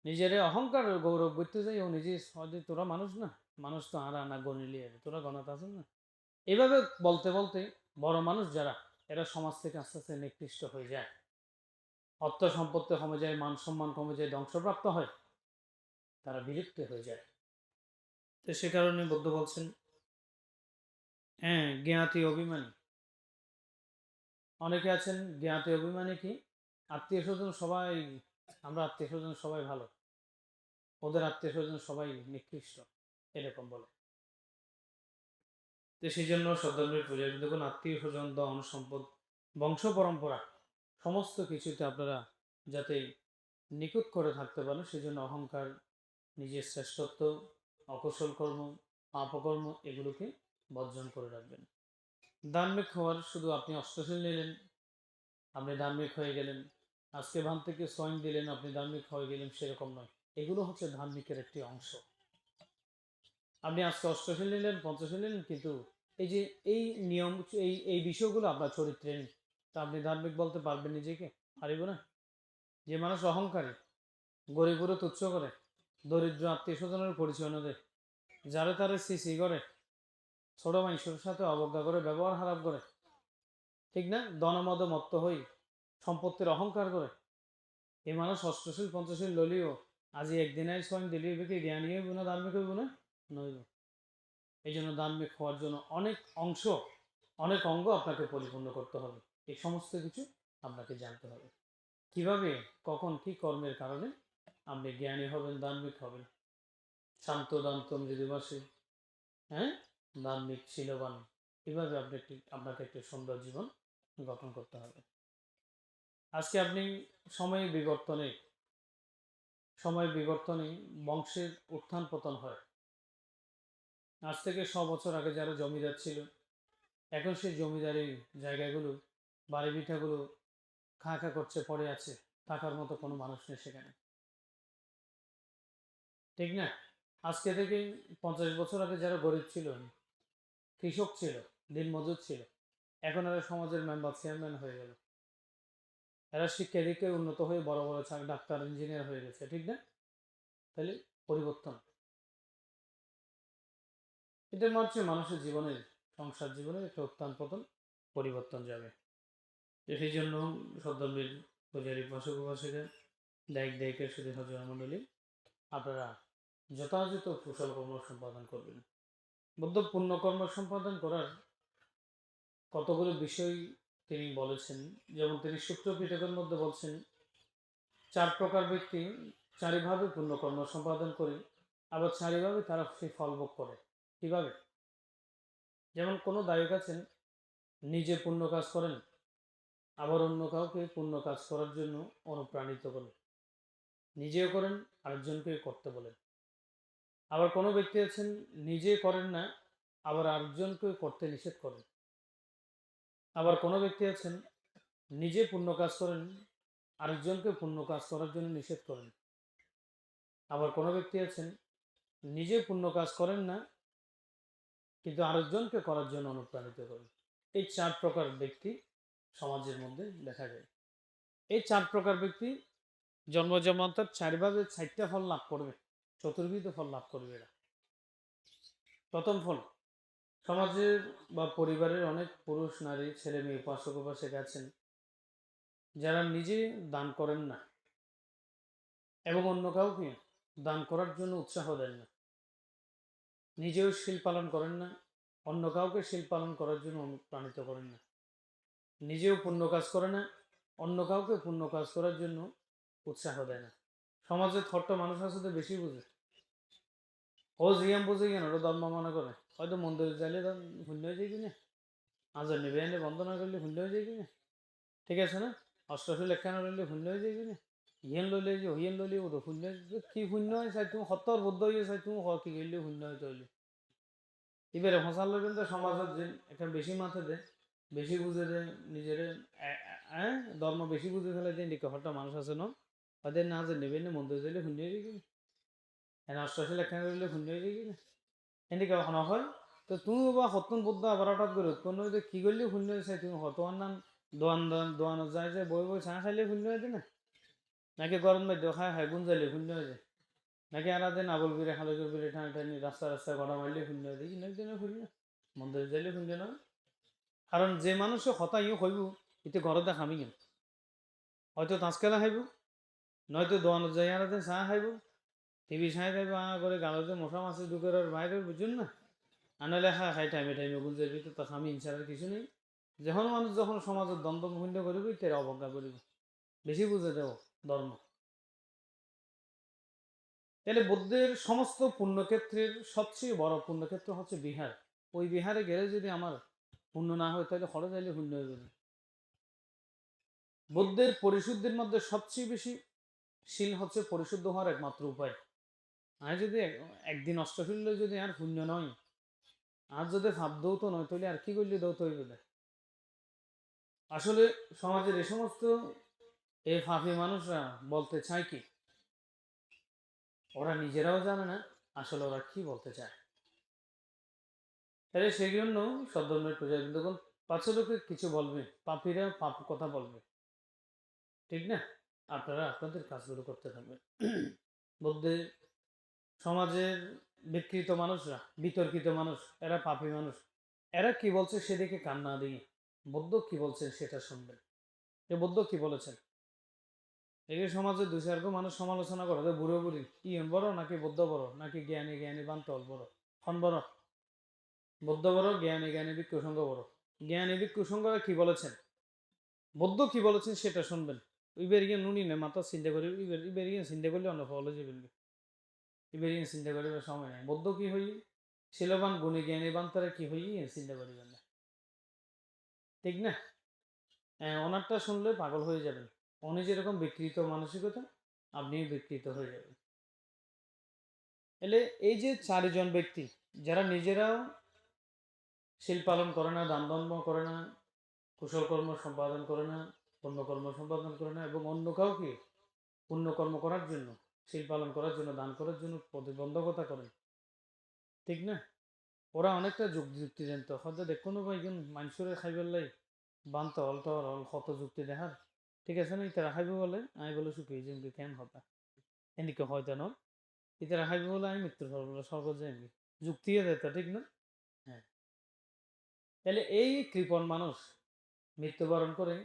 নিজের অহংকার গৌরব করতে যাই ও নিজে হয়তো তোরা মানুষ না, মানুষ তো আর আনা গণিলি, তোরা গণত আছে না, এভাবে বলতে বলতে বড় মানুষ যারা, এরা সমাজ থেকে আস্তে আস্তে নিকৃষ্ট হয়ে যায়, অর্থ সম্পত্তি কমে যায়, মান সম্মান কমে যায়, ধ্বংসপ্রাপ্ত হয়, তারা বিলুপ্ত হয়ে যায়। তো সে কারণে বুদ্ধ বলছেন, হ্যাঁ, জ্ঞাতি অভিমানী। অনেকে আছেন জ্ঞাতি অভিমানী কি, আত্মীয় স্বজন সবাই, আমরা আত্মীয় স্বজন সবাই ভালো, ওদের আত্মীয় স্বজন সবাই নিকৃষ্ট, এরকম বলে। তো সেই জন্য সদ্ধর্মের পূজারী দেখুন, আত্মীয় স্বজন, ধন সম্পদ, বংশ পরম্পরা সমস্ত কিছুতে আপনারা যাতে নিখুঁত করে থাকতে পারেন, সেই জন্য অহংকার, নিজের শ্রেষ্ঠত্ব, অকুশল কর্ম, পাপকর্ম এগুলোকে বর্জন করে রাখবেন। ধার্মিক হওয়ার শুধু আপনি অষ্টশীল নিলেন, আপনি ধার্মিক হয়ে গেলেন, আজকে ভান থেকে সয়েন দিলেন, আপনি ধার্মিক হয়ে গেলেন, সেরকম নয়। এগুলো হচ্ছে ধার্মিকের একটি অংশ। আপনি আজকে অষ্টশীল নিলেন, পঞ্চশীল নিলেন, কিন্তু এই যে এই নিয়ম, এই বিষয়গুলো আপনার চরিত্রে নেই, তা আপনি ধার্মিক বলতে পারবেন নিজেকে? পারিব না। যে মানুষ অহংকারী, গরিবগুলো তুচ্ছ করে, দরিদ্র আত্মীয় স্বজনের পরিচয় না দেয়, যারা তারা সিসি করে, ছোট মানুষের সাথে অবজ্ঞা করে, ব্যবহার খারাপ করে, ঠিক না, দনমদ মত্ত হই, সম্পত্তির অহংকার করে, এই মানুষ অষ্টশীল পঞ্চশীল ললিও আজি একদিনে স্বয়ং দিল্লির বিকে জ্ঞানী হইব না, ধার্মিক হইব না, নইব। এই জন্য ধার্মিক হওয়ার জন্য অনেক অংশ, অনেক অঙ্গ আপনাকে পরিপূর্ণ করতে হবে। এই সমস্ত কিছু আপনাকে জানতে হবে, কিভাবে, কখন, কি কর্মের কারণে আপনি জ্ঞানী হবেন, ধার্মিক হবেন, শান্ত দান্ত মৃদুবাসী, হ্যাঁ, ধার্মিক শীলবান, এভাবে আপনি আপনাকে একটি সুন্দর জীবন গঠন করতে হবে। আজকে আপনি সময়ের বিবর্তনে, সময়ের বিবর্তনে বংশের উত্থান পতন হয়। আজ থেকে 100 বছর আগে যারা জমিদার ছিল, এখন সেই জমিদারি জায়গাগুলো, বাড়ি ভিটাগুলো খা খা করছে, পড়ে আছে, থাকার মতো কোনো মানুষ নেই সেখানে, ঠিক না? আজকে থেকে 50 বছর আগে যারা গরিব ছিল, কৃষক ছিল, দিনমজুর ছিল, এখন এরা সমাজের মেম্বার চেয়ারম্যান হয়ে গেল, এরা শিক্ষা দীক্ষায় উন্নত হয়ে বড় বড় ডাক্তার ইঞ্জিনিয়ার হয়ে গেছে, ঠিক না? তাহলে পরিবর্তন, এটা হচ্ছে মানুষের জীবনের, সংসার জীবনের একটা উত্থান পতন, পরিবর্তন যাবে। সেই জন্য সদ্ধর্মের পূজারী উপাসক উপাসিকা, দায়িক দায়িকা শুধু হজর মণ্ডলী, আপনারা যথাযথ কুশল কর্ম সম্পাদন করবেন। বুদ্ধ পুণ্যকর্ম সম্পাদন করার কতগুলো বিষয় তিনি বলেছেন, যেমন তিনি সূত্র পিটকের মধ্যে বলছেন 4 প্রকার ব্যক্তি চারিভাবে পুণ্যকর্ম সম্পাদন করে, আবার চারিভাবে তারা সেই ফল ভোগ করে। কিভাবে? যেমন কোনো দায়ক আছেন, নিজে পুণ্য কাজ করেন, আবার অন্য কাউকে পুণ্য কাজ করার জন্য অনুপ্রাণিত করেন, নিজেও করেন, আরেকজনকে করতে বলেন। আবার কোনো ব্যক্তি আছেন নিজে করেন না, আবার আরেকজনকে করতে নিষেধ করেন। আবার কোনো ব্যক্তি আছেন নিজে পুণ্য কাজ করেন, আরেকজনকে পুণ্য কাজ করার জন্য নিষেধ করেন। আবার কোনো ব্যক্তি আছেন নিজে পুণ্য কাজ করেন না, কিন্তু আরেকজনকে করার জন্য অনুপ্রাণিত করেন। এই 4 প্রকার ব্যক্তি সমাজের মধ্যে দেখা যায়। এই 4 প্রকার ব্যক্তি জন্ম জন্মান্তর 4 ভাবে 4টা ফল লাভ করবে, চতুর্বিধ ফল লাভ করবে এরা। প্রথম ফল, সমাজের বা পরিবারের অনেক পুরুষ নারী ছেলে মেয়ে উপাসক উপাসিকা আছেন যারা নিজে দান করেন না এবং অন্য কাউকে দান করার জন্য উৎসাহ দেন না, নিজেও শীল পালন করেন না, অন্য কাউকে শীল পালন করার জন্য অনুপ্রাণিত করেন না, নিজেও পুণ্য কাজ করে না, অন্য কাউকে পুণ্য কাজ করার জন্য উৎসাহ দেয় না। সমাজে থট্ট মানুষ আছে তো বেশি বুঝে, ও জিয়াম বুঝে কেন ওরা ধর্ম মনে করে, হয়তো মন্দিরে যাইলে শূন্য হয়ে যায় কিনা, আজর নিবে এনে বন্ধ না করলে শূন্য হয়ে যায় কিনা, ঠিক আছে না, অষ্টশী লেখা না রইলে শূন্য হয়ে যায় কিনা, হিয়েন লইলে যে হিয়েন লইলে ও তো শূন্য কি শূন্য হয় চাই তুমি সত্তর বদ্ধ হয়ে চাই তুমি কি করলে শূন্য হয়ে চলে এবারে ফসাল লইবেন তো সমাজের যে একটা বেশি মাথা দেয়, বেশি বুঝে দেয় নিজের ধর্ম বেশি বুঝে ফেলে দিয়ে নিকে হট্টা মানুষ আছে না, ওদের না যে নেবেন না মন্দির যাইলে শূন্য হয়ে যায় কিনা, এনে অষ্টশী লেখা রইলে শূন্য হয়ে যায় কিনা, এনেকে কখনো হয়। তো তুমি বা সতুন বুদ্ধ আবার হঠাৎ করে উৎপন্ন হয়েছে কি করলে শূন্য হয়েছে, তুমি হতোয়ার নাম দোয়ানো যায় যে বই বই চা খাইলে শূন্য হয়েছে না, নাকি গরম মধ্যে খায় হেগুন যাইলে শূন্য হয়ে যায়, নাকি আর দিন আবল বিরে খালকের বিরে টানি টানি রাস্তা রাস্তায় গড়া মারলে শূন্য হয়ে যায়, নাকি দিনে শূন্য মন্দির যাইলে শূন্য নয়। কারণ যে মানুষের হতা ইয়ে হইব এতে ঘরতে খামি কেন, হয়তো তাঁচকেলা খাইব, নয়তো দোয়ানো যাই আর দিন চা খাইব, টিভি চাই খাইব, করে গালতে মশা মাছি ঢুকের আর বাইরে বুঝুন না, আনালে খাই টাইমে টাইমে গুঞ্জের ভিতরে তো খামি ইনসারের কিছু নেই। যখন মানুষ যখন সমাজের দ্বন্দ্ব মহিন্য করিব তেরা অবজ্ঞা করিব, বেশি বুঝে দেব ধর্ম। তাহলে বুদ্ধের সমস্ত পুণ্যক্ষেত্রের সবচেয়ে বড় পুণ্যক্ষেত্র হচ্ছে বিহার। ওই বিহারে গেলে যদি আমার পুণ্য না হয় তাহলে খরচ যাইলে পুণ্য হয়ে যাবে। বুদ্ধের পরিশুদ্ধির মধ্যে সবচেয়ে বেশি শীল হচ্ছে পরিশুদ্ধ হওয়ার একমাত্র উপায়। আর যদি একদিন অষ্টশীল যদি আর পুণ্য নয়, আর যদি ভাব দৌত নয় তাহলে আর কি করলে দৌত হইবে না। আসলে সমাজের এই সমস্ত এই ফাঁফি মানুষরা বলতে চায় কি, ওরা নিজেরাও জানে না আসলে ওরা কি বলতে চায়। তাহলে সেই জন্য সদ্ধর্মের প্রজাবৃন্দগণ পাঁচশো লোকে কিছু বলবে, পাপীরা পাপ কথা বলবে, ঠিক না, আপনারা আপনাদের কাজগুলো করতে থাকবেন। বুদ্ধে সমাজের বিকৃত মানুষরা, বিতর্কিত মানুষ, এরা পাপী মানুষ, এরা কি বলছে সেদিকে কান না দিয়ে বুদ্ধ কি বলছেন সেটা শুনবেন। এ বুদ্ধ কি বলেছেন, এই সমাজে দুই চার মানুষ সমালোচনা করে বুড়ো বুড়ি কি বড় নাকি বুদ্ধ বড় নাকি জ্ঞানী জ্ঞানী বান্তল বড়, খন বড়, বুদ্ধ বড় জ্ঞানী জ্ঞানী ভিক্ষু সংঘ বড়। জ্ঞানী ভিক্ষু সংঘরা কি বলেছেন, বুদ্ধ কি বলেছেন সেটা শুনবেন। ইবের গিয়ে নুনি নেই মাথা চিন্তা করি, ইবের গিয়ে চিন্তা করলে অন্য ফলে যাবেন, ইবের গিয়ে চিন্তা করিবার সময় নেই। বুদ্ধ কি হই শিলবান গুণী জ্ঞানী বান্তরে কি হই চিন্তা করিবেন না, ঠিক না। ওনারটা শুনলে পাগল হয়ে যাবেন, উনি যেরকম বিকৃত মানসিকতা আপনিও বিকৃত হয়ে যাবেন। এলে এই যে 4 জন ব্যক্তি যারা নিজেরাও শীল পালন করে না, দান ধর্ম করে না, কুশল কর্ম সম্পাদন করে না, পুণ্যকর্ম সম্পাদন করে না এবং অন্য কাউকে পুণ্যকর্ম করার জন্য, শীল পালন করার জন্য, দান করার জন্য প্রতিবন্ধকতা করেন, ঠিক না। ওরা অনেকটা যুক্তি জানত, হয়তো দেখুন ভাই মানুষের খাইবার লাই বান্ত হল টল হল কত যুক্তি দেখার, ঠিক আছে না, ইতারা খাইবে বলে আমি বলে সুখী যে কেন হতা এনেকে হয়তো ন, ইতারা খাইবে বলে আমি মৃত্যুর ফল বলে স্বর্গ যাই যুক্তিও দেয়, ঠিক না। হ্যাঁ, তাহলে এই কৃপণ মানুষ মৃত্যুবরণ করে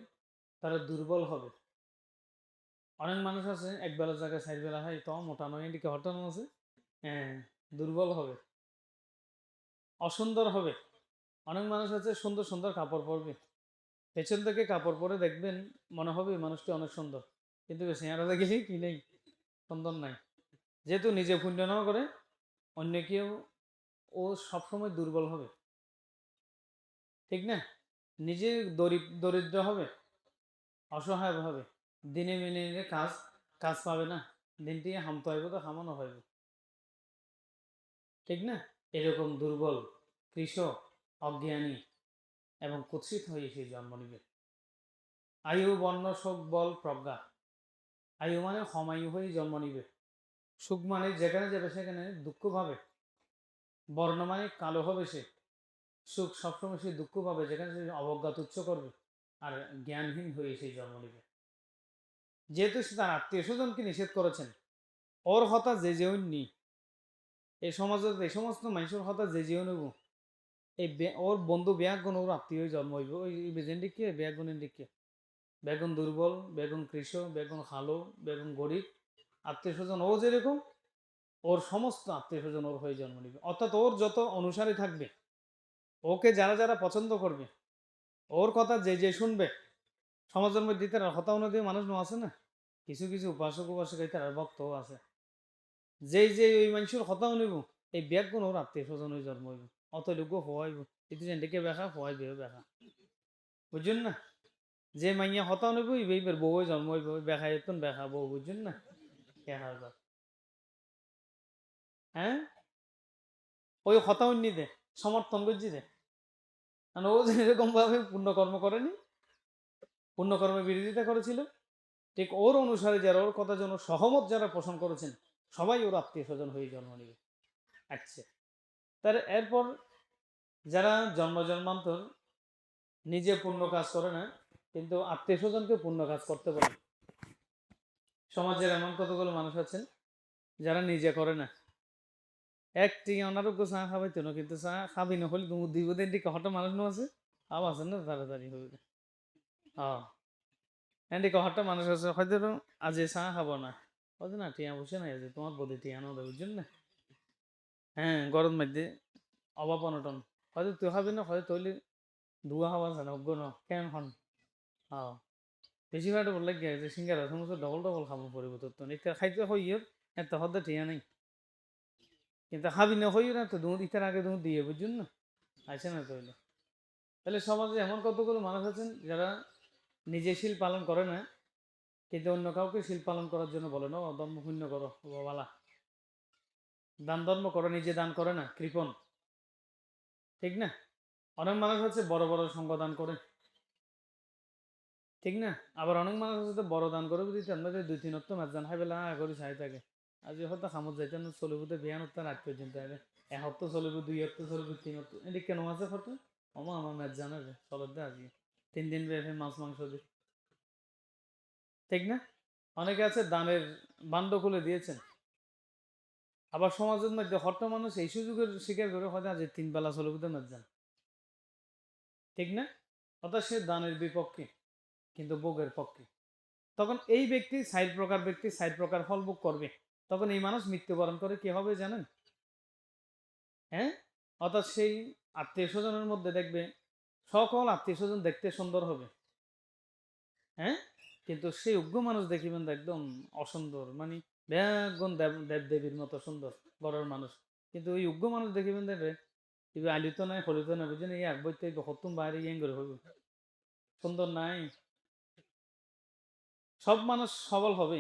তারা দুর্বল হবে। অনেক মানুষ আছে একবেলা জায়গায় 4 বেলা হয় তো মোটা নয়, এদিকে হটানো আছে, হ্যাঁ, দুর্বল হবে, অসুন্দর হবে। অনেক মানুষ আছে সুন্দর সুন্দর কাপড় পরবে, পেছন থেকে কাপড় পরে দেখবেন মনে হবে মানুষটি অনেক সুন্দর, কিন্তু চেহারা দেখে কি নেই, সুন্দর নাই। যেহেতু নিজে পুণ্য না করে অন্য কেউ, ও সবসময় দুর্বল হবে, ঠিক না। নিজে দরিদ্র হবে, অসহায়ভাবে দিনে মিনে কাজ কাজ পাবে না, দিনটি হামতে হইব তো হামানো হইব, ঠিক না? এরকম দুর্বল, কৃষক, অজ্ঞানী এবং কুৎসিত হয়ে সে জন্ম নিবে। আয়ু বর্ণ সুখ বল প্রজ্ঞা। আয়ু মানে সমায়ু হয়ে জন্ম নিবে। সুখ মানে যেখানে যাবে সেখানে দুঃখ পাবে। বর্ণ মানে কালো হবে সে। সুখ সবসময় সে দুঃখ পাবে যেখানে সে অবজ্ঞা তুচ্ছ করবে। আর জ্ঞানহীন হয়ে সে জন্ম নিবে। যেহেতু সে তার আত্মীয় স্বজনকে নিষেধ করেছেন, ওর হতা যে যেও নি, এই সমাজের এই সমস্ত মানুষের হতা যে যেও নেব, এই ওর বন্ধু ব্যাগুন ওর আত্মীয় জন্ম হইব। ওই বেজেন দিকে ব্যাগুনের দিকে বেগুন দুর্বল, বেগুন কৃষক, বেগুন খালো, বেগুন গরিব, আত্মীয় স্বজন ও যেরকম, ওর সমস্ত আত্মীয় স্বজন ওর হয়ে জন্ম নিবে। অর্থাৎ ওর যত অনুসারী থাকবে, ওকে যারা যারা পছন্দ করবে, ওর কথা যে যে শুনবে, সমাজের মধ্যে তার হতা অনুযায়ী মানুষ আছে না, কিছু কিছু উপাসক উপাসক তার ভক্তও আছে, যেই যে ওই মানুষের হতা অনুব, এই ব্যাগুন ওর আত্মীয় স্বজন হয়ে জন্ম হইব। অত লোক হওয়াইব, এটি যেদিকে ব্যাখা হওয়াই বেও ব্যাখা, বুঝছেন না? যে মাইয়া হতা অনুব এইবার বউ জন্ম হইব, ব্যাখা এতন ব্যাখা বউ, বুঝছেন না? হ্যাঁ, ওই হতা অন্য দে সমর্থন করছি দে, কারণ ও যেরকম ভাবে পুণ্যকর্ম করেনি, পুণ্যকর্মের বিরোধিতা করেছিল, ঠিক ওর অনুসারে যারা, ওর কথা যেন সহমত যারা পোষণ করেছেন, সবাই ওর আত্মীয় স্বজন হয়ে জন্ম নেবে। আচ্ছা, তার এরপর যারা জন্ম জন্মান্তর নিজে পুণ্য কাজ করে না, কিন্তু আত্মীয় স্বজনকে পুণ্য কাজ করতে বলে। সমাজের এমন কতগুলো মানুষ আছেন যারা নিজে করে না, একটি অনারোগ্য চা খাবাইতো না, কিন্তু চা খাবি না হলে তুমি দুই দিন দিকে হঠাৎ মানুষ নো আছে, আবার আছে না তাড়াতাড়ি হবে। হ্যাঁ, এদিকে হঠাৎ মানুষ আছে হয়তো আজ চা খাবো না, হয়তো না টিয়া বসে নাই, আছে তোমার বদি টিয়া না দেয়, বুঝছেন না? হ্যাঁ, গরম মধ্যে অভাব অনটন, হয়তো তুই খাবি না, হয়তো তৈলি ধুয়া খাওয়া আছে না, অজ্ঞ ন কেন হন। হ্যাঁ, বেশিরভাগ বললে গিয়ে যে সিঙ্গারা সমস্ত ডবল ডবল খাবো পরিবর্তন, এটা খাইতে হইয়ের এত হদ্দে টিয়া নেই, কিন্তু খাবি না হইও না তো দুধ ইতার আগে দুধ দিয়ে, বুঝছেন না? আছে না তৈলে। তাহলে সমাজে এমন কতগুলো মানুষ আছেন যারা নিজে শীল পালন করে না, কিন্তু অন্য কাউকে শীল পালন করার জন্য বলে না, ধর্ম শূন্য করো বাবালা, দান ধর্ম করো, নিজে দান করে না, কৃপণ, ঠিক না? অনেক মানুষ হচ্ছে বড় বড় সঙ্গ দান করে, ঠিক না? আবার অনেক মানুষ হচ্ছে বড় দান করে বুঝি আপনাদের দুই তিন অর্থ মাছ দান হাই বেলা করে চাই থাকে, আজ হয়তো খামত যাইতেন চলিবুতে বিয়ান হতো রাত পর্যন্ত, এক সপ্তাহ চলিব, দুই সপ্তাহ চলিব, তিন সপ্তাহ, এদিক কেন আছে ফটো আমার ম্যাচ জানা যায় চলত দে আজকে 3 দিন বেড়ে মাছ মাংস দিই, ঠিক না? অনেকে আছে দানের বান্ড খুলে দিয়েছেন। আবার সমাজের মধ্যে হট্ট মানুষ এই সুযোগের স্বীকার করে হয়তো আজ 3 বেলা চলিবুতে মাছ যান, ঠিক না? অর্থাৎ সে দানের বিপক্ষে কিন্তু ভোগের পক্ষে। তখন এই ব্যক্তি 60 প্রকার ব্যক্তি 60 প্রকার ফল ভোগ করবে। তখন এই মানুষ মৃত্যুবরণ করে কি হবে জানেন? হ্যাঁ, অর্থাৎ সেই আত্মীয় স্বজনের মধ্যে দেখবে সকল আত্মীয় স্বজন দেখতে সুন্দর হবে, হ্যাঁ, কিন্তু সেই উগ্র মানুষ দেখিবেন একদম অসুন্দর, মানে ব্যাগুন দেব দেবীর মতো সুন্দর গড়ের মানুষ, কিন্তু ওই উগ্র মানুষ দেখিবেন দেখবে এবার আলিত নাই হলিত নাই, বুঝছেন? এই এক বইতে হতুম বাইরে ইয়ে করে হইব, সুন্দর নাই। সব মানুষ সবল হবে,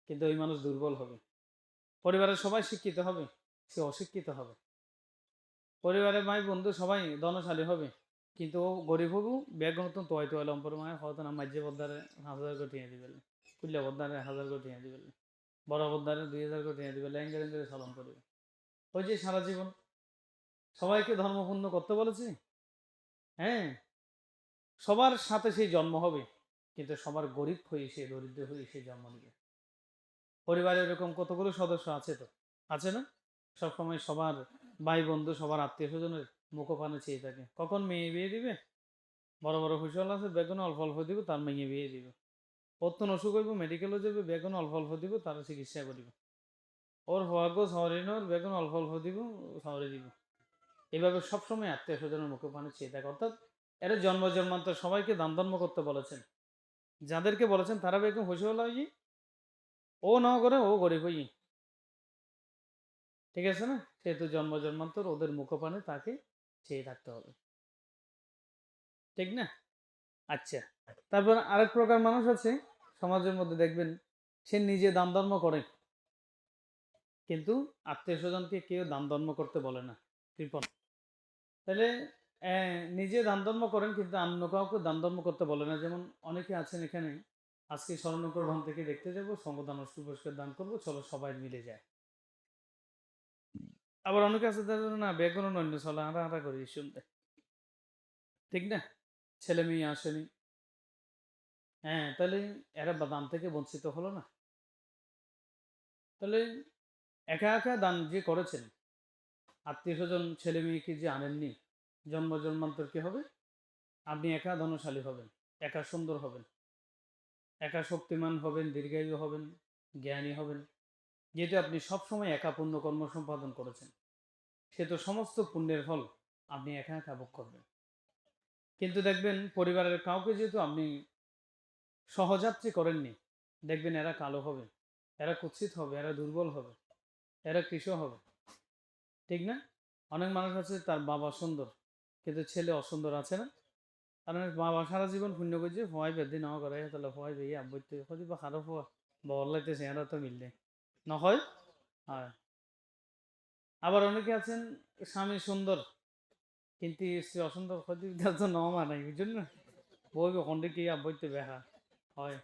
কিন্তু ওই মানুষ দুর্বল হবে। পরিবারের সবাই শিক্ষিত হবে, সে অশিক্ষিত হবে। পরিবারের ভাই বন্ধু সবাই ধনশালী হবে, কিন্তু ও গরিব হবু, বেগুন তো তোয়াই তোয়াই লম্পর মায় হয়তো না, মাঝে বদ্দারে 1000 করে টিয়া দিবে, কুল্লা বদ্দারে 1000 করে টিয়া দিবে, বড় বদ্দারে 2000 করে টিয়া দিবে, ল্যাঙ্গের ল্যাঙ্গের সালাম করবে। ওই যে সারা জীবন সবাইকে ধর্মপূর্ণ করতে বলেছি, হ্যাঁ, সবার সাথে সেই জন্ম হবে, কিন্তু সবার গরিব হয়ে সে, দরিদ্র হয়ে সে জন্ম নেবে। পরিবারে এরকম কতগুলো সদস্য আছে, তো আছে না? সবসময় সবার ভাই বন্ধু সবার আত্মীয় স্বজনের মুখপানে চেয়ে থাকে কখন মেয়ে বিয়ে দিবে। বড় বড় ফসল আছে বেগুন অল্প অল্প দিব, তার মেয়ে বিয়ে দিব। কতন অসুখ হইব মেডিকেলে যাবে, বেগুন অল্প অল্প দিব, তার চিকিৎসা করিব। ওর হওয়ার গো শহরে নর, বেগুন অল্প অল্প দিব, শহরে দিব। এইভাবে সবসময় আত্মীয় স্বজনের মুখপানে চেয়ে থাকে। অর্থাৎ এরা জন্ম জন্মান্তর সবাইকে দান ধর্ম করতে বলেছেন। যাদেরকে বলেছেন তারা বেগুন ফসল হয়, ও না করে ও গরিব হই, ঠিক আছে না? সেহেতু জন্ম জন্মান্তর ওদের মুখপানে তাকে চেয়ে থাকতে হবে, ঠিক না? আচ্ছা, তারপর আরেক প্রকার মানুষ আছে সমাজের মধ্যে, দেখবেন সে নিজে দান ধর্ম করে, কিন্তু আত্মীয় স্বজনকে কেউ দান ধর্ম করতে বলে না, কৃপণ। তাহলে নিজে দান ধর্ম করেন কিন্তু অন্য কাউকে দান ধর্ম করতে বলে না। যেমন অনেকে আছেন এখানে, আজকে স্মরণকর ভান থেকে দেখতে যাবো, সঙ্গদান অষ্টু পুরস্কার দান করবো, চলো সবাই মিলে যায়। আবার অনেকে আছে তাদের না ব্যাকরণ অন্য চলে, আঁড়া আঁড়া করি শুনতে, ঠিক না? ছেলে মেয়ে আসেনি, হ্যাঁ, তাহলে এরা দান থেকে বঞ্চিত হলো না? তাহলে একা একা দান যে করেছেন, আত্মীয় স্বজন ছেলে মেয়েকে যে আনেননি, জন্ম জন্মান্তর কি হবে? আপনি একা ধনশালী হবেন, একা সুন্দর হবেন, একা শক্তিমান হবেন, দীর্ঘায়ু হবেন, জ্ঞানী হবেন, যেহেতু আপনি সবসময় একা পুণ্য কর্ম সম্পাদন করেছেন। সে তো সমস্ত পুণ্যের ফল আপনি একা একা ভোগ করবেন। কিন্তু দেখবেন পরিবারের কাউকে যেহেতু আপনি সহযাত্রী করেননি, দেখবেন এরা কালো হবে, এরা কুৎসিত হবে, এরা দুর্বল হবে, এরা কৃষ হবে, ঠিক না? অনেক মানুষ আছে তার বাবা সুন্দর কিন্তু ছেলে অসুন্দর, আছে না? কারণ বাবা সারা জীবন পুণ্য করছে, ফোয়াই বেদি না করে, তাহলে ফোয়াই বেয়ে আব্বইতে হয়তো বা খারাপ হওয়া বললাইতে চেহারা তো মিললে নহয়, হয়। আবার অনেকে আছেন স্বামী সুন্দর কিন্তু স্ত্রী অসুন্দর, হয়তো তার তো নমা নাই, বুঝছেন না? বই ওখান কি আব্বইতে বেহা হয়,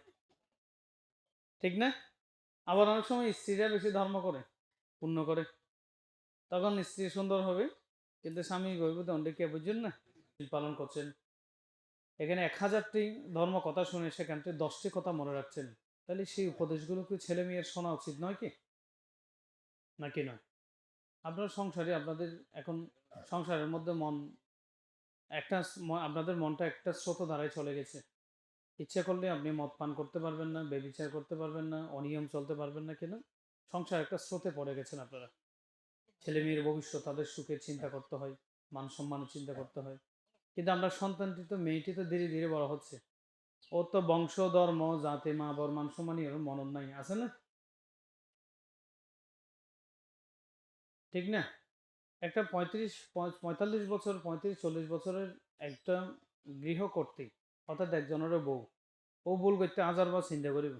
ঠিক না? আবার অনেক সময় স্ত্রীরা বেশি ধর্ম করে, পুণ্য করে, তখন স্ত্রী সুন্দর হবে কিন্তু স্বামী বইবতে অনেকে, বুঝছেন না? পালন করছেন, এখানে 1000টি ধর্ম কথা শুনে সেখান থেকে 10টি কথা মনে রাখছেন, তাহলে সেই উপদেশগুলোকে ছেলে মেয়ের শোনা উচিত নয় কি? নাকি নয়? আপনার সংসারে আপনাদের এখন সংসারের মধ্যে মন একটা আপনাদের মনটা একটা স্রোত ধারায় চলে গেছে। ইচ্ছে করলে আপনি মদ পান করতে পারবেন না, বেবিচার করতে পারবেন না, অনিয়ম চলতে পারবেন না, কেন? সংসার একটা স্রোতে পড়ে গেছেন আপনারা। ছেলে মেয়ের ভবিষ্যৎ, তাদের সুখের চিন্তা করতে হয়, মান সম্মানের চিন্তা করতে হয়। কিন্তু আমরা সন্তানটি তো, মেয়েটি তো ধীরে ধীরে বড় হচ্ছে, ও তো বংশ ধর্ম জাতি মা বর মান সম্মানই ওর মনন নাই, আছে না? ঠিক না? একটা 45 বছর, 35-40 বছরের একটা গৃহকর্ত্রী, অর্থাৎ একজনের বউ, ও ভুল করতে 1000 বার চিন্তা করিব,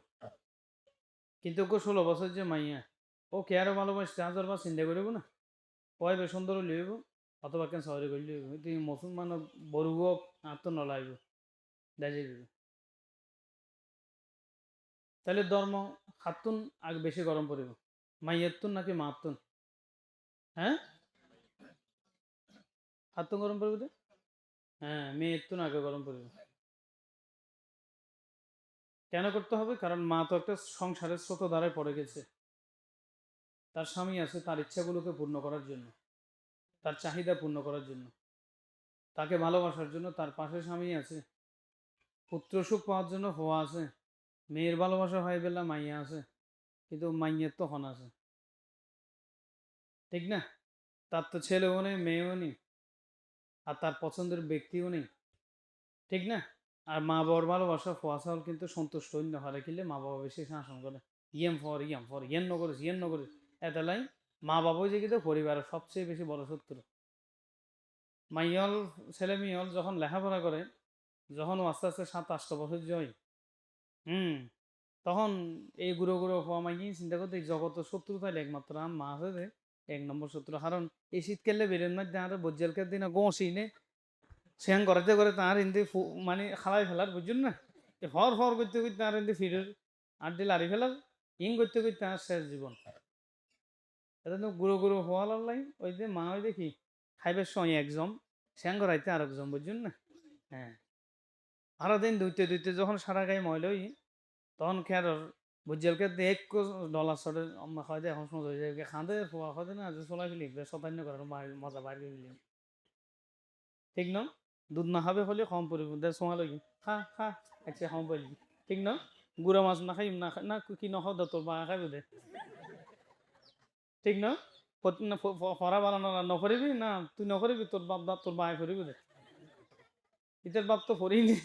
কিন্তু ওকে 16 বছর যে মাইয়া, ও কে আরো ভালোবাসতে 1000 বার চিন্তা করিব না? কয় বে সুন্দর লইব, অথবা কেন শহরে গড়ি লইব, তুই মুসলমান বড় হোক আর তো নলাইব, দেখে দিব। তাহলে ধর্ম হাতুন আগে বেশি গরম পড়িব, মাইয়াতুন নাকি মাতুন? হ্যাঁ, হাতুন গরম পড়বে তো? হ্যাঁ, মেয়েতুন আগে গরম পড়বে। কেন করতে হবে? কারণ মা তো একটা সংসারের স্রোত ধারায় পড়ে গেছে, তার স্বামী আছে তার ইচ্ছাগুলোকে পূর্ণ করার জন্য, তার চাহিদা পূর্ণ করার জন্য, তাকে ভালোবাসার জন্য তার পাশে স্বামী আছে, পুত্র সুখ পাওয়ার জন্য হওয়া আছে, মেয়ের ভালোবাসা হয় বেলা মাইয়া আছে, কিন্তু মাইয়ের তো হন আছে, ঠিক না? তার তো ছেলেও নেই, মেয়েও নেই, আর তার পছন্দের ব্যক্তিও নেই, ঠিক না? আর মা বাবার ভালোবাসা ফোয়া চাউল কিন্তু সন্তুষ্ট অন্য হারে কিনলে মা বাবা বেশি শাসন করে, ইয়াম ফর ইয়েন নকরিস, ইয়েন নকরিস, এতলাই মা বাবাই যে কিন্তু পরিবারের সবচেয়ে বেশি বড় শত্রু। মাইয়ল ছেলে মেয়েল যখন লেখাপড়া করে, যখন ও আস্তে আস্তে 7-8 বছর যায়, হুম, তখন এই গুঁড়ো গুঁড়ো হওয়া মাইয়ে চিন্তা করতে জগত শত্রু তাইলে একমাত্র মা আছে যে 1 নম্বর শত্রু। কারণ এই শীতকালে বেরেন মধ্যে আর বজ্জালকের দিন গোসি নে সেন করতে করে তার ইন্দি মানে খালাই ফেলার, বুঝছেন না? হর হর করতে করতে আর ইন্দি ফিরের আড্ডি লাড়ি ফেলার, ইং করতে করতে আর শেষ জীবন। এটা তো গুঁড়ো গুঁড়ো হওয়া লাই, ওই যে মা ওই দেখি খাইবার সময় একজন, সেন করাইতে আরেকজন, বুঝছেন না? হ্যাঁ, সারাদিন ধুইতে ধুইতে যখন সারা গায়ে ময়লা হই, তখন খেয়ার বুঝালকে দেখ ডলার শটের হয় দে, এখন সময় হয়ে যায় খাঁদে ফোয়া খাদে না যে চলাই ফেলি শতান্য করার মজা বাইরে ফেলি, ঠিক ন? দুধ না খাবে হলে কম পড়িব দে সোয়া লাগি, খা খা আচ্ছা কম পড়ি, ঠিক ন? গুড়া মাছ না খাই না না কি নখাও দে তোর বা খাইব দে, ঠিক ন? ফরা বানানো নকরিবি না, তুই নকরিবি, তোর বাপ বাপ তোর বাই করিবি দে, ইটার বাপ তো ফরিনি,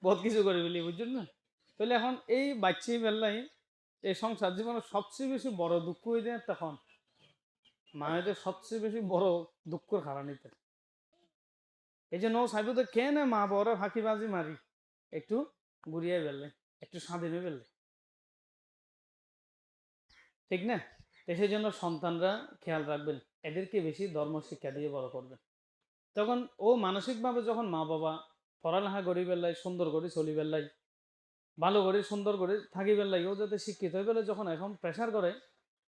বহুত কিছু করে ফেলি, বুঝছেন না? তাহলে এখন এই বাচ্চি বেলায় এই সংসার জীবনের সবচেয়ে বেশি বড় দুঃখ হয়ে যায় তখন মায়েদের সবচেয়ে বেশি বড় দুঃখের হারানিতে। এই জন্য সাইবুতে কে না মা বড় ফাঁকিবাজি মারি, একটু ঘুরিয়ে ফেললে, একটু স্বাধীন হয়ে ফেললে, ঠিক না? তো সেই জন্য সন্তানরা খেয়াল রাখবেন, এদেরকে বেশি ধর্ম শিক্ষা দিয়ে বড় করবেন। তখন ও মানসিকভাবে যখন মা বাবা পড়ালেখা করি বেলায় সুন্দর করে চলি বেলায় ভালো করে সুন্দর করে থাকি বেলায় ও যাতে শিক্ষিত হয়ে গেলে যখন এখন প্রেশার করে,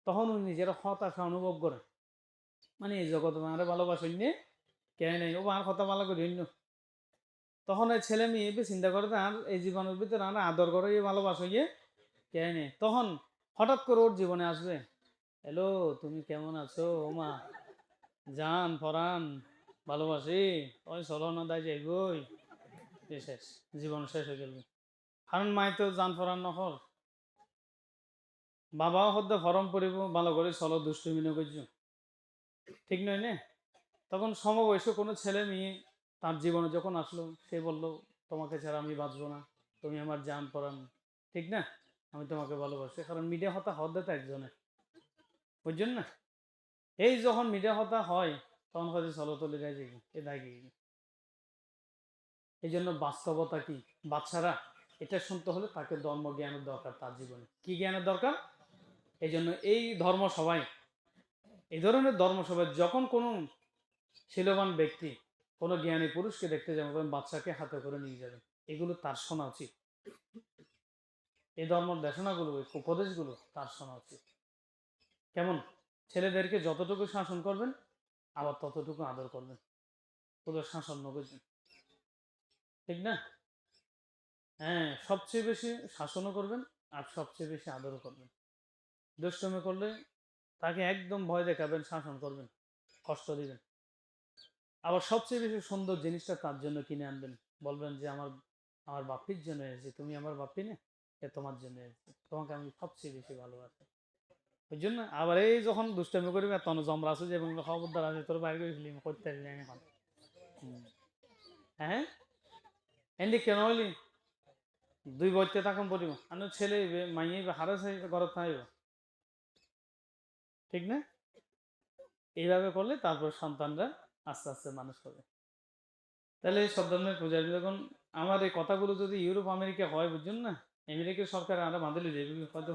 তখন ও নিজের হতাশা অনুভব করে, মানে এই জগৎ আমার ভালোবাসেন নিয়ে কে নেই, ও আর কথা ভালো করি অন্য। তখন এই ছেলে মেয়ে চিন্তা করে আর এই জীবনের ভিতরে আর আদর করে ভালোবাসা গিয়ে কে নেই, তখন হঠাৎ করে ওর জীবনে আসবে, হ্যালো তুমি কেমন আছো ও মা, জান পরাণ ভালোবাসি, ওই চলো না দায় যাইবই, শেষ, জীবন শেষ হয়ে গেল। কারণ মাই তো জান পরাণ নহর, বাবাও হদ্দে ফরম পড়িব ভালো করে চলো দুষ্টুমি করছো, ঠিক নয় না? তখন সমবয়স্ক কোনো ছেলে মেয়ে তার জীবনে যখন আসলো, সে বলল তোমাকে ছাড়া আমি বাঁচবো না, তুমি আমার জান পরাণ, ঠিক না? আমি তোমাকে ভালোবাসি, কারণ মিডিয়া হতা হদ্দে তো একজনের, বুঝছেন না? এই যখন মিডিয়া হতা হয় তখন হয়তো চলো তলে যায় যাই এ দাগি। এই জন্য বাস্তবতা কি, বাচ্চারা এটা শুনতে হলে তাকে ধর্ম জ্ঞানের দরকার, তার জীবনে কি জ্ঞানের দরকার। এই জন্য এই ধর্ম সভায়, এই ধরনের ধর্মসভায় যখন কোনো শিলবান ব্যক্তি কোনো জ্ঞানী পুরুষকে দেখতে যাবেন, তখন বাচ্চাকে হাতে করে নিয়ে যাবেন, এগুলো তার শোনা উচিত। এই ধর্ম দেশনাগুলো, এই উপদেশগুলো তার শোনা উচিত। কেমন? ছেলেদেরকে যতটুকু শাসন করবেন আবার ততটুকু আদর করবেন, ওদের শাসন নগেছেন, ঠিক না? হ্যাঁ, সবচেয়ে বেশি শাসনও করবেন আর সবচেয়ে বেশি আদরও করবেন। দুষ্টমি করলে তাকে একদম ভয় দেখাবেন, শাসন করবেন, কষ্ট দিবেন। আবার সবচেয়ে বেশি সুন্দর জিনিসটা তার জন্য কিনে আনবেন, বলবেন যে আমার আমার বাপির জন্য এসেছি, তুমি আমার বাপি না, এ তোমার জন্য এসেছি, তোমাকে আমি সবচেয়ে বেশি ভালোবাসি। ওই জন্য আবার এই যখন দুষ্টামি করবে তখন জমরা আছে যে খবরদার আছে তোর বাইরে করে ফেলি করতে পারি না এখন। হ্যাঁ, এন্ডি কেন হইলি দুই বইতে থাকুন পড়িব আমি ছেলে মাইয়ে হারে ঘরত থাকব, ঠিক না? এইভাবে করলে তারপর সন্তানরা আস্তে আস্তে মানুষ হবে। তাহলে এই সব ধরনের পূজারি যখন আমার এই কথাগুলো যদি ইউরোপ আমেরিকা হয়, বুঝছেন না, আমেরিকার সরকার আমরা বাঁধলে যাবে হয়তো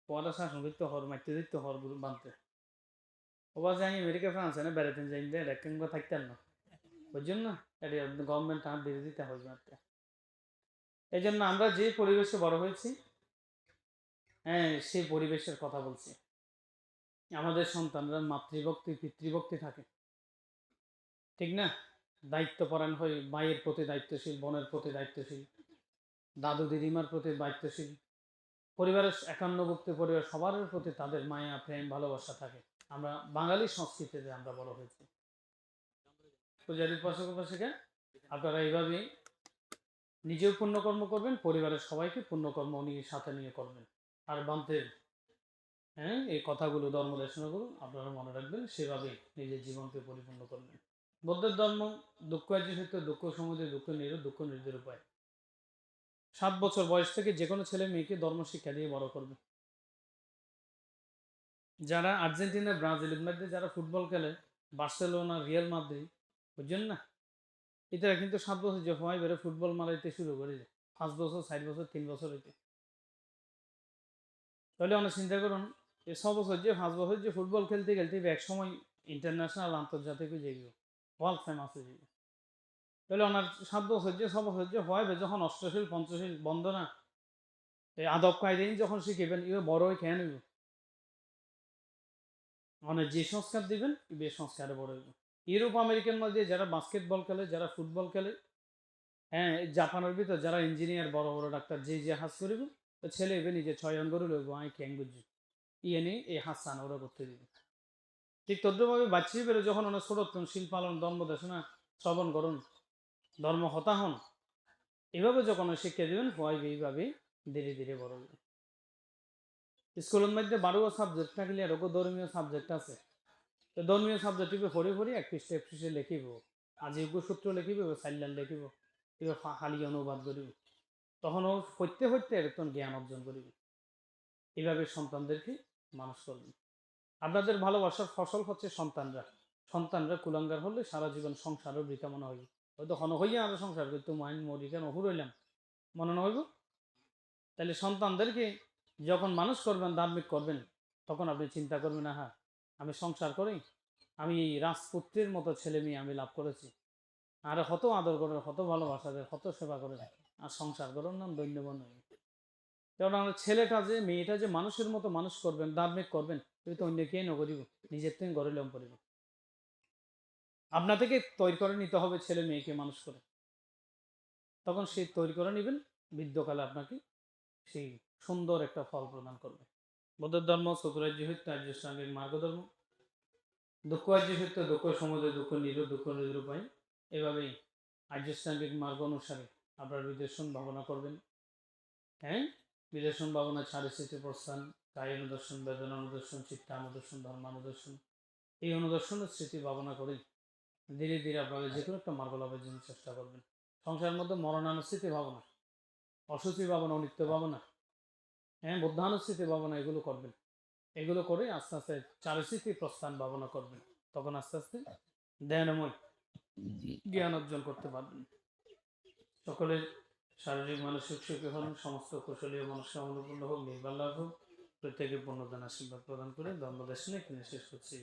পড়া শাসন করতে হর মারতে দিতে হর বাঁধতে ওবা যে আমি আমেরিকা ফ্রান্স না বেড়াতে যাই একবার থাকতেন না, বুঝছেন না? এটা গভর্নমেন্ট আমার বিরোধিতা হয়ে একটা। এই জন্য আমরা যে পরিবেশে বড় হয়েছি, হ্যাঁ সেই পরিবেশের কথা বলছি। আমাদের সন্তানরা মাতৃভক্তি পিতৃভক্তি থাকে, ঠিক না? দায়িত্বপরায়ণ হয়ে মায়ের প্রতি দায়িত্বশীল, বোনের প্রতি দায়িত্বশীল, দাদু দিদিমার প্রতি দায়িত্বশীল, পরিবারের একান্নভুক্ত পরিবার সবার প্রতি তাদের মায়া প্রেম ভালোবাসা থাকে। আমরা বাঙালি সংস্কৃতিতে আমরা বড় হয়েছি। পূজারীর পাশাপাশি আপনারা এইভাবেই নিজেও পুণ্যকর্ম করবেন, পরিবারের সবাইকে পুণ্যকর্ম নিয়ে সাথে নিয়ে করবেন। আর বান্তের হ্যাঁ এই কথাগুলো ধর্ম দেশনাগুলো আপনারা মনে রাখবেন, সেভাবে নিজের জীবনকে পরিপূর্ণ করবেন। বৌদ্ধের ধর্ম দুঃখ সত্য, দুঃখ সমাধি, দুঃখ নিরোধ, দুঃখ নির্দের উপায়। 7 বছর বয়স থেকে যে কোনো ছেলে মেয়েকে ধর্ম শিক্ষা দিয়ে বড় করবে। যারা আর্জেন্টিনা ব্রাজিলের মধ্যে যারা ফুটবল খেলে, বার্সেলোনা রিয়াল মাদ্রিদ, বুঝছেন না, এটারা কিন্তু 7 বছর যে হয় বেড়ে ফুটবল মারাইতে শুরু করে যায়, 5 বছর 4 বছর 3 বছর হইতে। তাহলে অনেক চিন্তা করুন, এই 6 বছর যে 5 বছর যে ফুটবল খেলতে খেলতে এক সময় ইন্টারন্যাশনাল আন্তর্জাতিক যাইব, ওয়ার্ল্ড ফেমাস হয়ে যাবে। তাহলে ওনার 7 বছর যে 6 বছর যে হয় যখন অষ্টশীল পঞ্চশীল বন্দনা এই আদব কায়দাই যখন শিখিবেন, ইয়ে বড় হয়ে খেয়ে নেব, মানে যে সংস্কার দিবেন বে সংস্কারে বড় হইব। ইউরোপ আমেরিকার মধ্যে যারা বাস্কেটবল খেলে, যারা ফুটবল খেলে, হ্যাঁ জাপানের ভিতর যারা ইঞ্জিনিয়ার বড় বড় ডাক্তার যে হাজ করিব, তো ছেলে এবে নিজে 6 অন করে লইব আই ক্যাং বুঝি ইয়ে নিয়ে এই হাজ চান ওরা করতে দিবে। ঠিক তদ্রুপভাবে বাচ্চি বেরো যখন অনেক ছোট শিল পালন ধর্ম দেশনা শ্রবণ করুন, ধর্ম হতা হন, এভাবে যখন শিক্ষা দিবেন হয় এইভাবে ধীরে ধীরে বড় হবে। স্কুলের মধ্যে 12 সাবজেক্ট থাকলে এরকম ধর্মীয় সাবজেক্ট আছে, তো ধর্মীয় সাবজেক্ট পড়ে পড়ে এক পৃষ্ঠে এক পৃষ্ঠে লিখিব, আজি সূত্র লিখিব, সাইলাল লিখিব, এবার খালি অনুবাদ করিব, তখন ও পড়তে পড়তে একজন জ্ঞান অর্জন করিব। এইভাবে সন্তানদেরকে মানুষ করবেন। আপনাদের ভালোবাসার ফসল হচ্ছে সন্তানরা। সন্তানরা কুলাঙ্গার হলে সারা জীবন সংসারও বৃথা মনে হয়, হয়তো হন হইয়া আরো সংসার করতো মাইন মরি কেন হুর হইলাম, মনে না হইব? তাহলে সন্তানদেরকে যখন মানুষ করবেন, ধার্মিক করবেন, তখন আপনি চিন্তা করবেন, হ্যাঁ আমি সংসার করি, আমি এই রাজপুত্রের মতো ছেলে মেয়ে আমি লাভ করেছি, আর কত আদর করে, কত ভালোবাসা দেয়, কত সেবা করে, আর সংসার করার নাম দৈন্যবন নয়। কারণ আমার ছেলেটা যে মেয়েটা যে মানুষের মতো মানুষ করবেন, ধার্মিক করবেন, তুই তো অন্য কে নকরিব, নিজের থেকে গড়ে লম করিব। আপনা থেকে তৈরি করে নিতে হবে ছেলে মেয়েকে মানুষ করে, তখন সে তৈরি করে নেবেন, বৃদ্ধকালে আপনাকে সেই সুন্দর একটা ফল প্রদান করবে। বৌদ্ধ ধর্ম চতুরাজ্য হইতে আর্যষ্টাঙ্গিক মার্গ ধর্ম, দুঃখ আর্য হইতে দুঃখ সমুদয় দুঃখ নিরোধ দুঃখ নিরূপায়। এভাবেই আর্যষ্টাঙ্গিক মার্গ অনুসারে আপনার বিদর্শন ভাবনা করবেন। হ্যাঁ, বিদর্শন ভাবনা ছাড়ে স্মৃতি প্রস্থান, কায় অনুদর্শন, বেদনা অনুদর্শন, চিত্তানুদর্শন, ধর্মানুদর্শন। এই অনুদর্শনের স্মৃতি ভাবনা করে ধীরে ধীরে আপনাকে যে কোনো একটা মার্গ লাভের জন্য চেষ্টা করবেন। সংসারের মধ্যে মরণানুস্মৃতি ভাবনা, অসুচি ভাবনা, অনিত্য ভাবনা, হ্যাঁ বুদ্ধানুস্মৃতি ভাবনা, এগুলো করবেন। এগুলো করে আস্তে আস্তে চারিস্মৃতি প্রস্থান ভাবনা করবেন। তখন আস্তে আস্তে ধ্যানময় জ্ঞান অর্জন করতে পারবেন। সকলের শারীরিক মানসিক সুখী হন, সমস্ত কুশলীয় মানুষকে অনুপূর্ণ হোক, নির্বাণ লাভ হোক, প্রত্যেকে পূর্ণদান আশীর্বাদ প্রদান করে ধর্মদেশনে এখানে শেষ করছি।